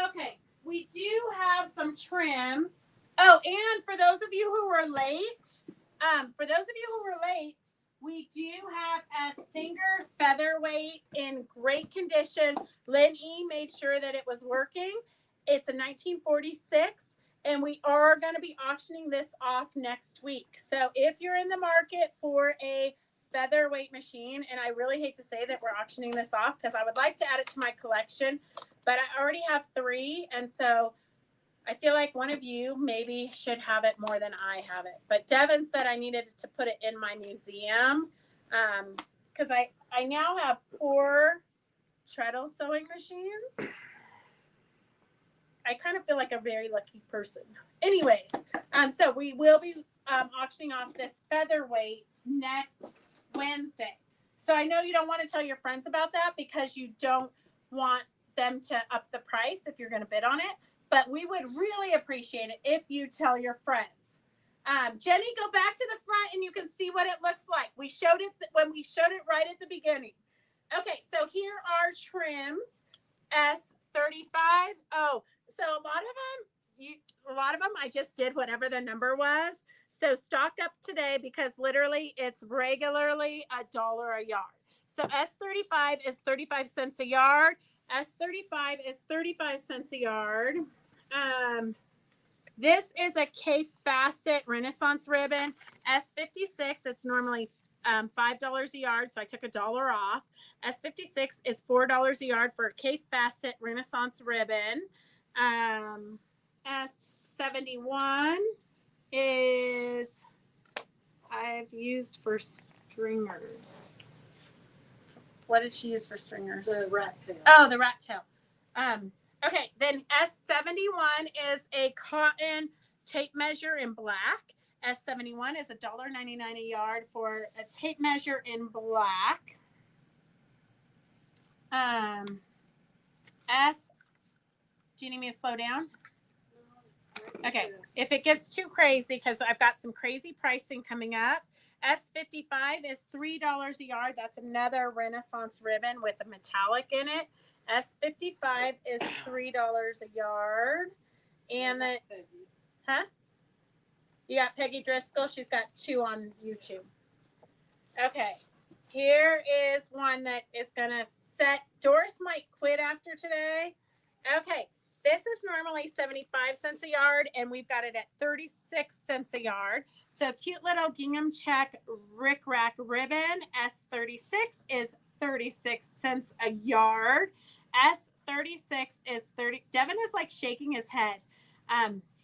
Okay, we do have some trims. Oh, and for those of you who were late, we do have a Singer Featherweight in great condition. Lynn E made sure that it was working. It's a 1946, and we are going to be auctioning this off next week. So if you're in the market for a featherweight machine, and I really hate to say that we're auctioning this off because I would like to add it to my collection, but I already have 3, and so I feel like one of you maybe should have it more than I have it. But Devin said I needed to put it in my museum because I now have 4 treadle sewing machines. I kind of feel like a very lucky person. Anyways, so we will be auctioning off this featherweight next Wednesday. So I know you don't want to tell your friends about that because you don't want them to up the price if you're going to bid on it. But we would really appreciate it if you tell your friends. Jenny, go back to the front and you can see what it looks like. We showed it when we showed it right at the beginning. Okay, so here are trims. S35. Oh, so a lot of them I just did whatever the number was. So stock up today because literally it's regularly $1 a yard. So S35 is 35 cents a yard. S35 is 35 cents a yard. This is a K facet Renaissance ribbon. S56, it's normally $5 a yard, so I took $1 off. S56 is $4 a yard for a K facet Renaissance ribbon. S71 is I've used for stringers. What did she use for stringers? The rat tail. Oh, the rat tail. Okay, then S71 is a cotton tape measure in black. S71 is $1.99 a yard for a tape measure in black. Do you need me to slow down? Okay, if it gets too crazy, because I've got some crazy pricing coming up. S55 is $3 a yard. That's another Renaissance ribbon with a metallic in it. S55 is $3 a yard. And the, huh? You got Peggy Driscoll. She's got 2 on YouTube. Okay, here is one that is going to set. Doris might quit after today. Okay, this is normally 75 cents a yard, and we've got it at 36 cents a yard. So cute little gingham check rickrack ribbon. S36 is 36 cents a yard. S36 is 30. Devin is like shaking his head.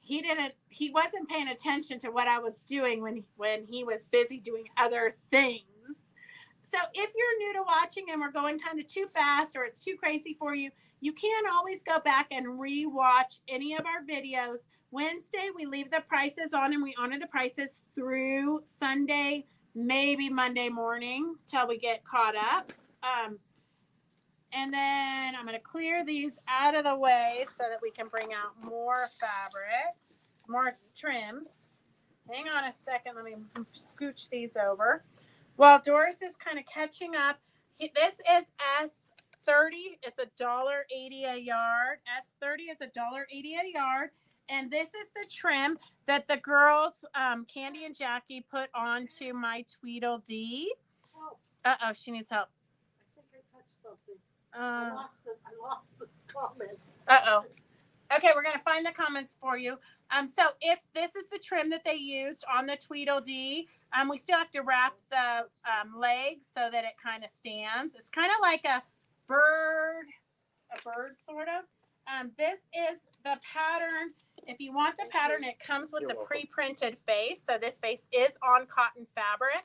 He wasn't paying attention to what I was doing when he was busy doing other things. So if you're new to watching and we're going kind of too fast or it's too crazy for you, you can always go back and re-watch any of our videos. Wednesday, we leave the prices on and we honor the prices through Sunday, maybe Monday morning till we get caught up. And then I'm going to clear these out of the way so that we can bring out more fabrics, more trims. Hang on a second. Let me scooch these over. While Doris is kind of catching up, this is S30. It's $1.80 a yard. S30 is $1.80 a yard. And this is the trim that the girls, Candy and Jackie, put onto my Tweedledee. Uh-oh, she needs help. I think I touched something. I lost the comments. Uh-oh. Okay, we're going to find the comments for you. So if this is the trim that they used on the Tweedledee, we still have to wrap the legs so that it kind of stands. It's kind of like a bird sort of. This is the pattern. If you want the pattern, it comes with the pre-printed face. So this face is on cotton fabric.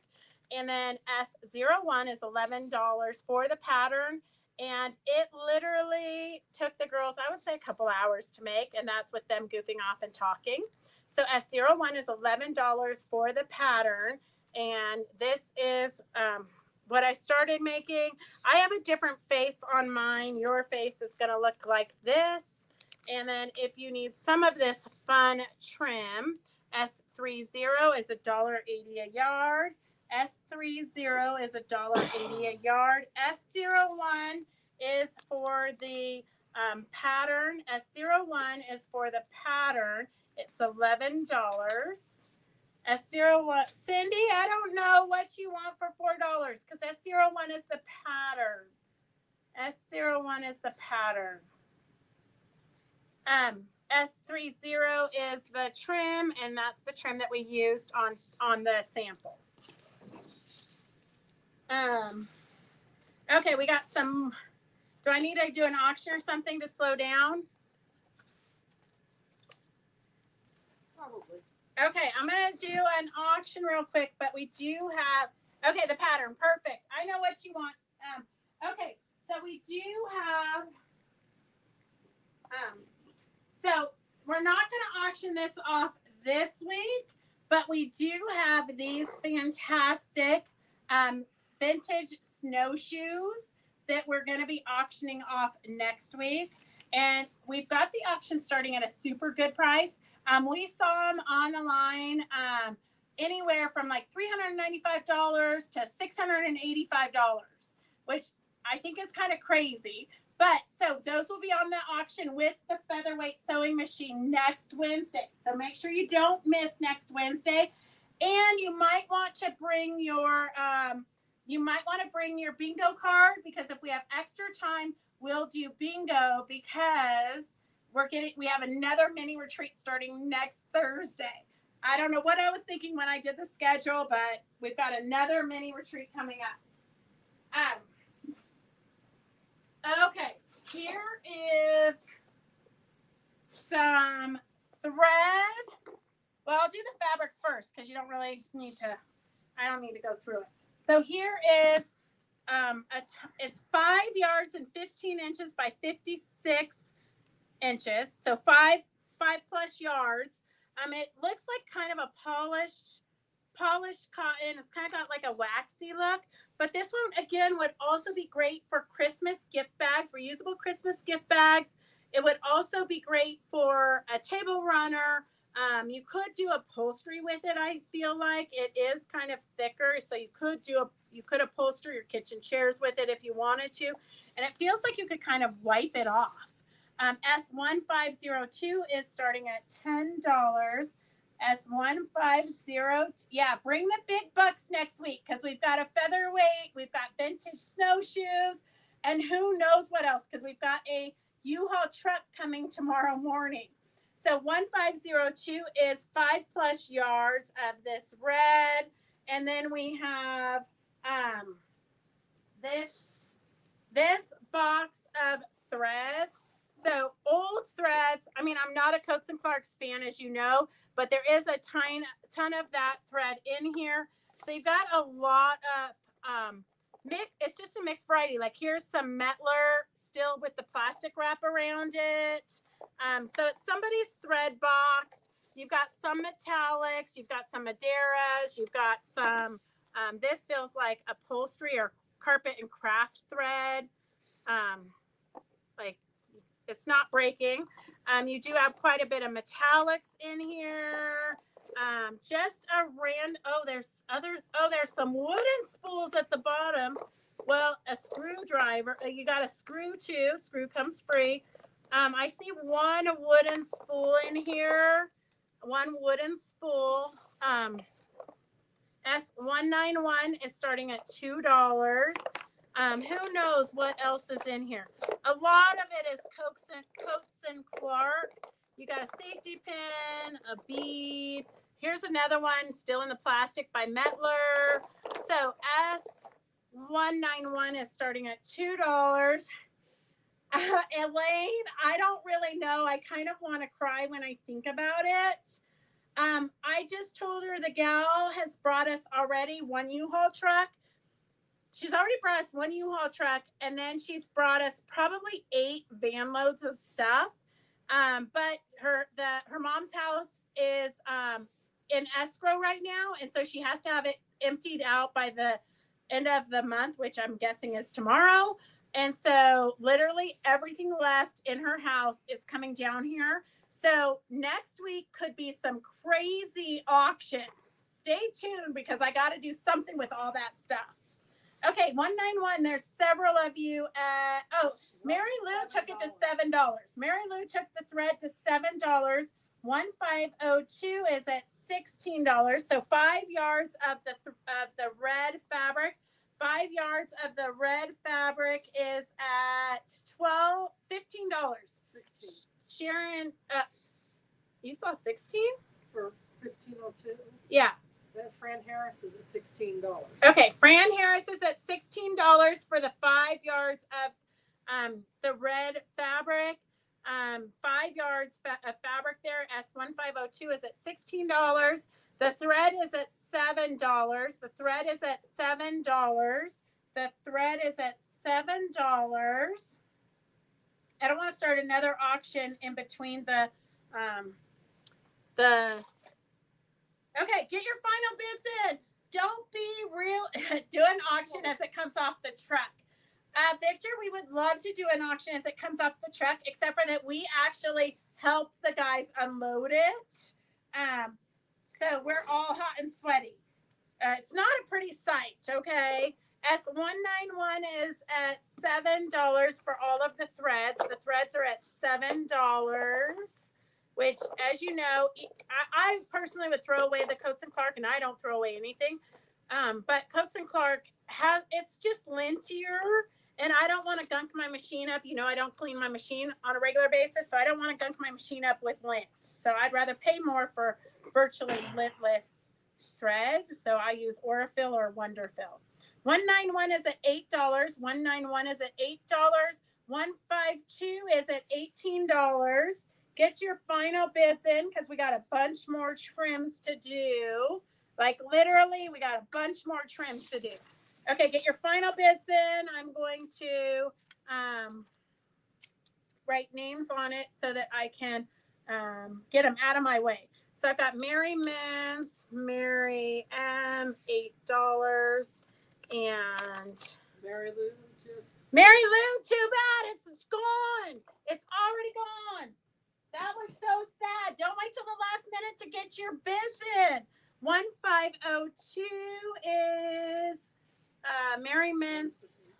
And then S01 is $11 for the pattern. And it literally took the girls, I would say, a couple hours to make. And that's with them goofing off and talking. So S01 is $11 for the pattern. And this is what I started making. I have a different face on mine. Your face is going to look like this. And then if you need some of this fun trim, S30 is $1.80 a yard. S30 is $1.80 a yard. S01 is for the pattern. S01 is for the pattern. It's $11. S01, Cindy, I don't know what you want for $4 because S01 is the pattern. S01 is the pattern. S30 is the trim, and that's the trim that we used on the sample. Okay, we got some. Do I need to do an auction or something to slow down? Probably. Okay, I'm going to do an auction real quick, but we do have, okay, the pattern. Perfect. I know what you want. Okay, so we do have, so we're not going to auction this off this week, but we do have these fantastic vintage snowshoes that we're going to be auctioning off next week. And we've got the auction starting at a super good price. We saw them on the line anywhere from like $395 to $685, which I think is kind of crazy. But so those will be on the auction with the featherweight sewing machine next Wednesday. So make sure you don't miss next Wednesday. And you might want to bring your bingo card, because if we have extra time, we'll do bingo because we have another mini retreat starting next Thursday. I don't know what I was thinking when I did the schedule, but we've got another mini retreat coming up. Okay, here is some thread. Well, I'll do the fabric first because you don't really need to, I don't need to go through it. So here is, it's 5 yards and 15 inches by 56 inches. So five plus yards. It looks like kind of a polished cotton. It's kind of got like a waxy look, but this one again would also be great for Christmas gift bags, reusable Christmas gift bags. It would also be great for a table runner. You could do upholstery with it. I feel like it is kind of thicker, so you could upholster your kitchen chairs with it if you wanted to, and it feels like you could kind of wipe it off. S1502 is starting at $10. S150, yeah, bring the big bucks next week because we've got a featherweight, we've got vintage snowshoes, and who knows what else, because we've got a U-Haul truck coming tomorrow morning. So 1502 is 5+ yards of this red, and then we have this box of threads. So old threads. I mean, I'm not a Coats and Clarks fan, as you know, but there is a ton of that thread in here. So you've got a lot of it's just a mixed variety. Like here's some Metler still with the plastic wrap around it. So it's somebody's thread box. You've got some metallics. You've got some Madeiras. You've got some. This feels like upholstery or carpet and craft thread. Like. It's not breaking. You do have quite a bit of metallics in here. Just a there's some wooden spools at the bottom. Well, a screwdriver. You got a screw too. Screw comes free. I see one wooden spool in here. One wooden spool. S191 is starting at $2. Who knows what else is in here? A lot of it is Coats and Clark. You got a safety pin, a bead. Here's another one still in the plastic by Metler. So S191 is starting at $2. Elaine, I don't really know. I kind of want to cry when I think about it. I just told her the gal has brought us already one U-Haul truck. She's already brought us one U-Haul truck, and then she's brought us probably 8 van loads of stuff. But her mom's house is in escrow right now, and so she has to have it emptied out by the end of the month, which I'm guessing is tomorrow. And so literally everything left in her house is coming down here. So next week could be some crazy auctions. Stay tuned because I got to do something with all that stuff. Okay, 191. There's several of you. Mary Lou took it to $7. Mary Lou took the thread to $7. 1502 is at $16. So 5 yards of the red fabric. 5 yards of the red fabric is at $15. 16 Sharon, you saw 16 for 1502. Yeah. That Fran Harris is at $16. Okay, Fran Harris is at $16 for the 5 yards of the red fabric. 5 yards of fabric there. S1502 is at $16. The thread is at $7. The thread is at $7. The thread is at $7. I don't want to start another auction in between the okay, get your final bids in. Don't be real. Do an auction as it comes off the truck. Victor, we would love to do an auction as it comes off the truck, except for that we actually help the guys unload it. So we're all hot and sweaty. It's not a pretty sight, okay? S191 is at $7 for all of the threads. The threads are at $7, which, as you know, I personally would throw away the Coats & Clark, and I don't throw away anything. But Coats & Clark it's just lintier, and I don't want to gunk my machine up. You know, I don't clean my machine on a regular basis, so I don't want to gunk my machine up with lint. So I'd rather pay more for virtually lintless thread. So I use Aurifil or Wonderfill. 191 is at $8. 191 is at $8. 152 is at $18. Get your final bids in because we got a bunch more trims to do. Like literally, we got a bunch more trims to do. Okay, get your final bids in. I'm going to write names on it so that I can get them out of my way. So I've got Mary Mins, Mary M, $8, and Mary Lou Mary Lou, too bad. It's gone. It's already gone. That was so sad. Don't wait till the last minute to get your bids in. 1502 is Mary Mintz.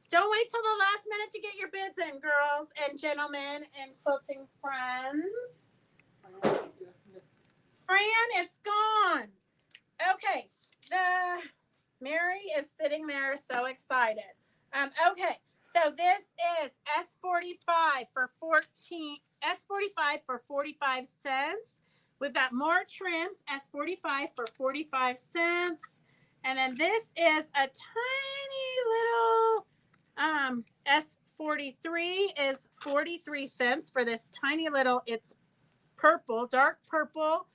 Don't wait till the last minute to get your bids in, girls and gentlemen and quilting friends. Fran, it's gone. Okay, Mary is sitting there so excited. Okay, so this is S45 for 45 cents. We've got more trims, S45 for 45 cents. And then this is a tiny little S43 is 43 cents for this tiny little, it's purple, dark purple.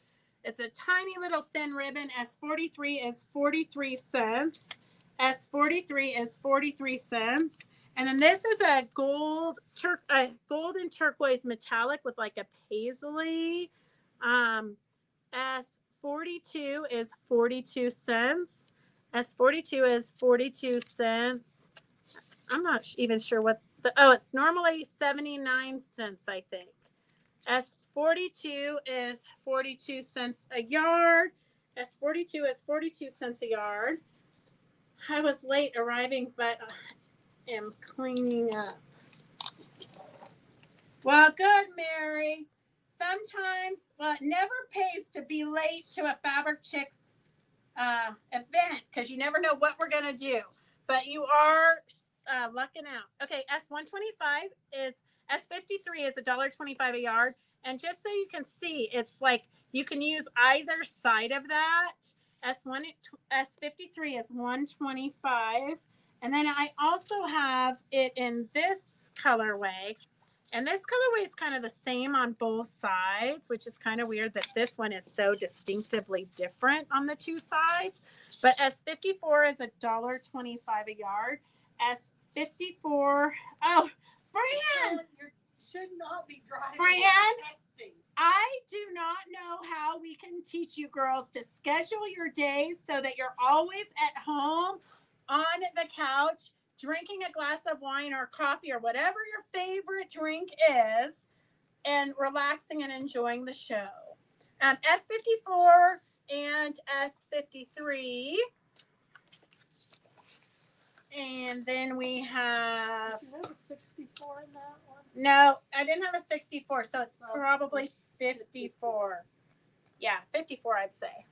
It's a tiny little thin ribbon. S43 is 43 cents. S43 is 43 cents. And then this is a golden turquoise metallic with like a paisley. S42 is 42 cents. S42 is 42 cents. I'm not even sure what it's normally 79 cents, I think. S42 is 42 cents a yard. S42 is 42 cents a yard. I was late arriving, but I am cleaning up. Well, good, Mary. Sometimes, it never pays to be late to a Fabric Chicks event because you never know what we're going to do. But you are lucking out. Okay, S125 is, S53 is $1.25 a yard. And just so you can see, it's like you can use either side of that. S53 is $1.25. And then I also have it in this colorway. And this colorway is kind of the same on both sides, which is kind of weird that this one is so distinctively different on the two sides. But S54 is $1.25 a yard. S54, oh, Fran! You should not be driving. Fran, I do not know how we can teach you girls to schedule your days so that you're always at home on the couch drinking a glass of wine or coffee or whatever your favorite drink is and relaxing and enjoying the show. S54 and S53. And then we have... Did you have a 64 in that one? No, I didn't have a 64, so it's probably 54. Yeah, 54, I'd say.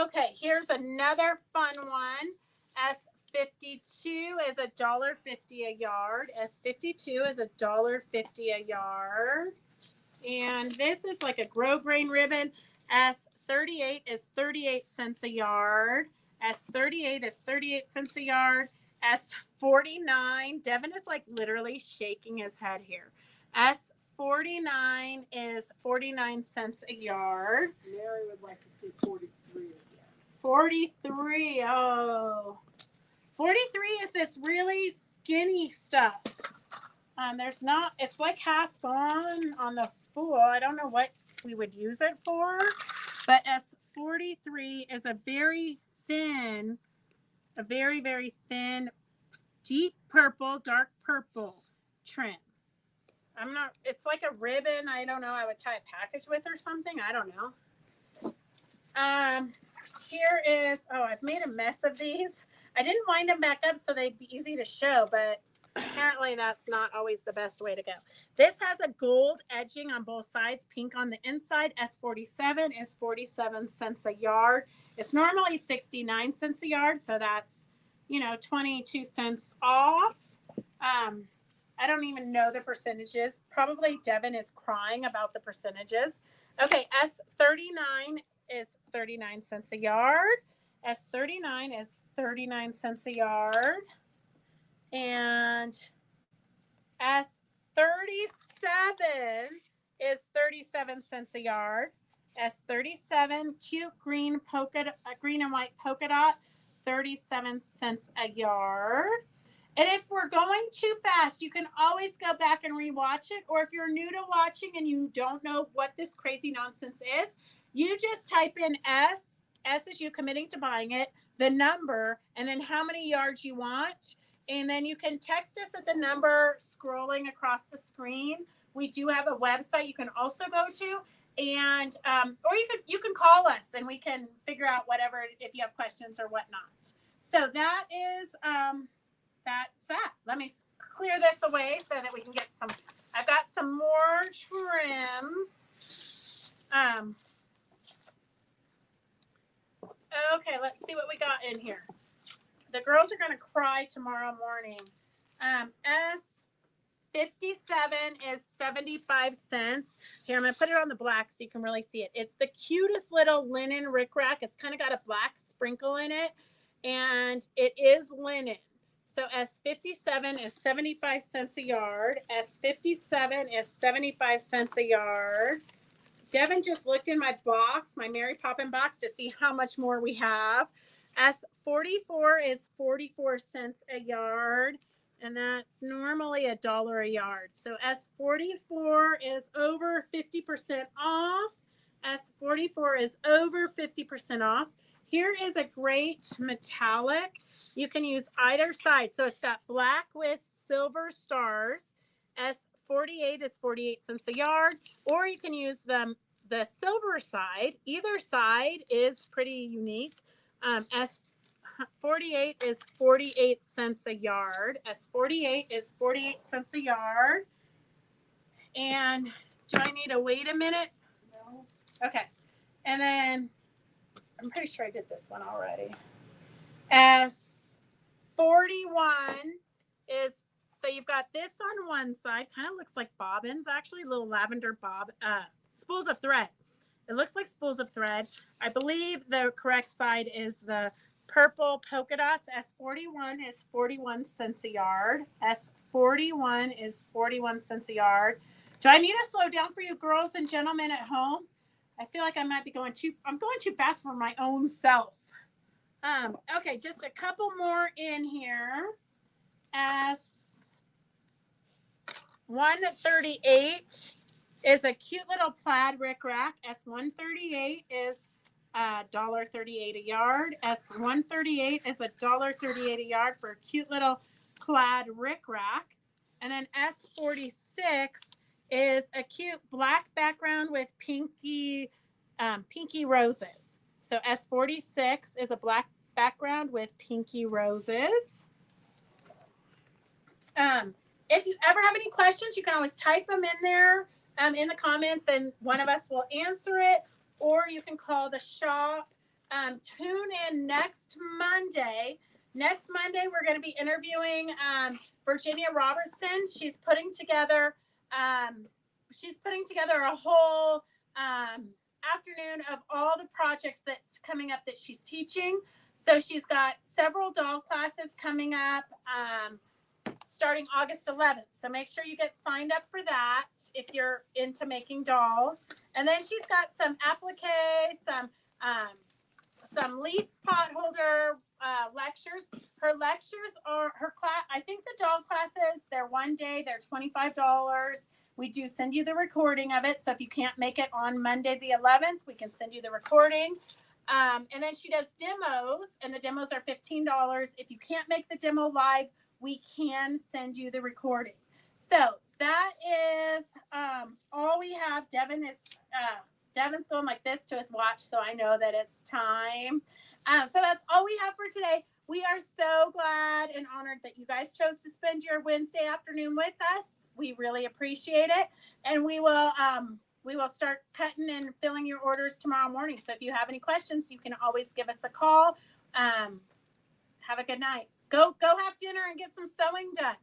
Okay, here's another fun one. S52 is $1.50 a yard. S52 is $1.50 a yard. And this is like a grow grain ribbon. S38 is 38 cents a yard. S38 is 38 cents a yard. S49, Devin is like literally shaking his head here. S49 is 49 cents a yard. Mary would like to see 43 again. 43, oh. 43 is this really skinny stuff. There's not, it's like half gone on the spool. I don't know what we would use it for, but S43 is a very thin, a very, very thin, deep purple, dark purple trim. I'm not, it's like a ribbon. I don't know. I would tie a package with or something. I don't know. Here is, oh, I've made a mess of these. I didn't wind them back up so they'd be easy to show, but apparently that's not always the best way to go. This has a gold edging on both sides, pink on the inside. S47 is 47 cents a yard. It's normally 69 cents a yard, so that's, 22 cents off. I don't even know the percentages. Probably Devin is crying about the percentages. Okay, S39 is 39 cents a yard. S39 is 39 cents a yard. And S37 is 37 cents a yard. S37, cute green green and white polka dot, 37 cents a yard. And if we're going too fast, you can always go back and rewatch it. Or if you're new to watching and you don't know what this crazy nonsense is, you just type in S is you committing to buying it, the number, and then how many yards you want. And then you can text us at the number scrolling across the screen. We do have a website you can also go to. And or you can call us and we can figure out whatever if you have questions or whatnot. So that is that's that. Let me clear this away so that we can get some. I've got some more trims. Okay, let's see what we got in here. The girls are going to cry tomorrow morning. S57 is 75 cents. Here, I'm going to put it on the black so you can really see it. It's the cutest little linen rickrack. It's kind of got a black sprinkle in it, and it is linen. So S57 is 75 cents a yard. S57 is 75 cents a yard. Devin just looked in my box, my Mary Poppin box, to see how much more we have. S44 is 44 cents a yard, and that's normally $1 a yard. So S44 is over 50% off. S44 is over 50% off. Here is a great metallic. You can use either side. So it's got black with silver stars. S48 is 48 cents a yard, or you can use the silver side. Either side is pretty unique. S48 is 48 cents a yard. S48 is 48 cents a yard. And do I need to wait a minute? No. Okay. And then I'm pretty sure I did this one already. S41 is, so you've got this on one side, kind of looks like bobbins, actually, little lavender spools of thread. It looks like spools of thread. I believe the correct side is the purple polka dots. S41 is 41 cents a yard. S41 is 41 cents a yard. Do I need to slow down for you girls and gentlemen at home? I feel like I might be going too fast for my own self. Okay, just a couple more in here. S138 is a cute little plaid rickrack. S138 is $1.38 a yard. S138 is $1.38 a yard for a cute little plaid rickrack. And then S46 is a cute black background with pinky roses. So S46 is a black background with pinky roses. If you ever have any questions, you can always type them in there in the comments, and one of us will answer it, or you can call the shop. Tune in next Monday. Next Monday, we're going to be interviewing Virginia Robertson. She's putting together a whole afternoon of all the projects that's coming up that she's teaching. So she's got several doll classes coming up starting August 11th. So make sure you get signed up for that if you're into making dolls. And then she's got some applique, some leaf pot holder lectures. Her lectures are her class. I think the doll classes, they're one day, they're $25. We do send you the recording of it. So if you can't make it on Monday the 11th, we can send you the recording. And then she does demos, and the demos are $15. If you can't make the demo live, we can send you the recording. So that is all we have. Devin's going like this to his watch, so I know that it's time. So that's all we have for today. We are so glad and honored that you guys chose to spend your Wednesday afternoon with us. We really appreciate it, and we will start cutting and filling your orders tomorrow morning. So if you have any questions, you can always give us a call. Have a good night. Go have dinner and get some sewing done.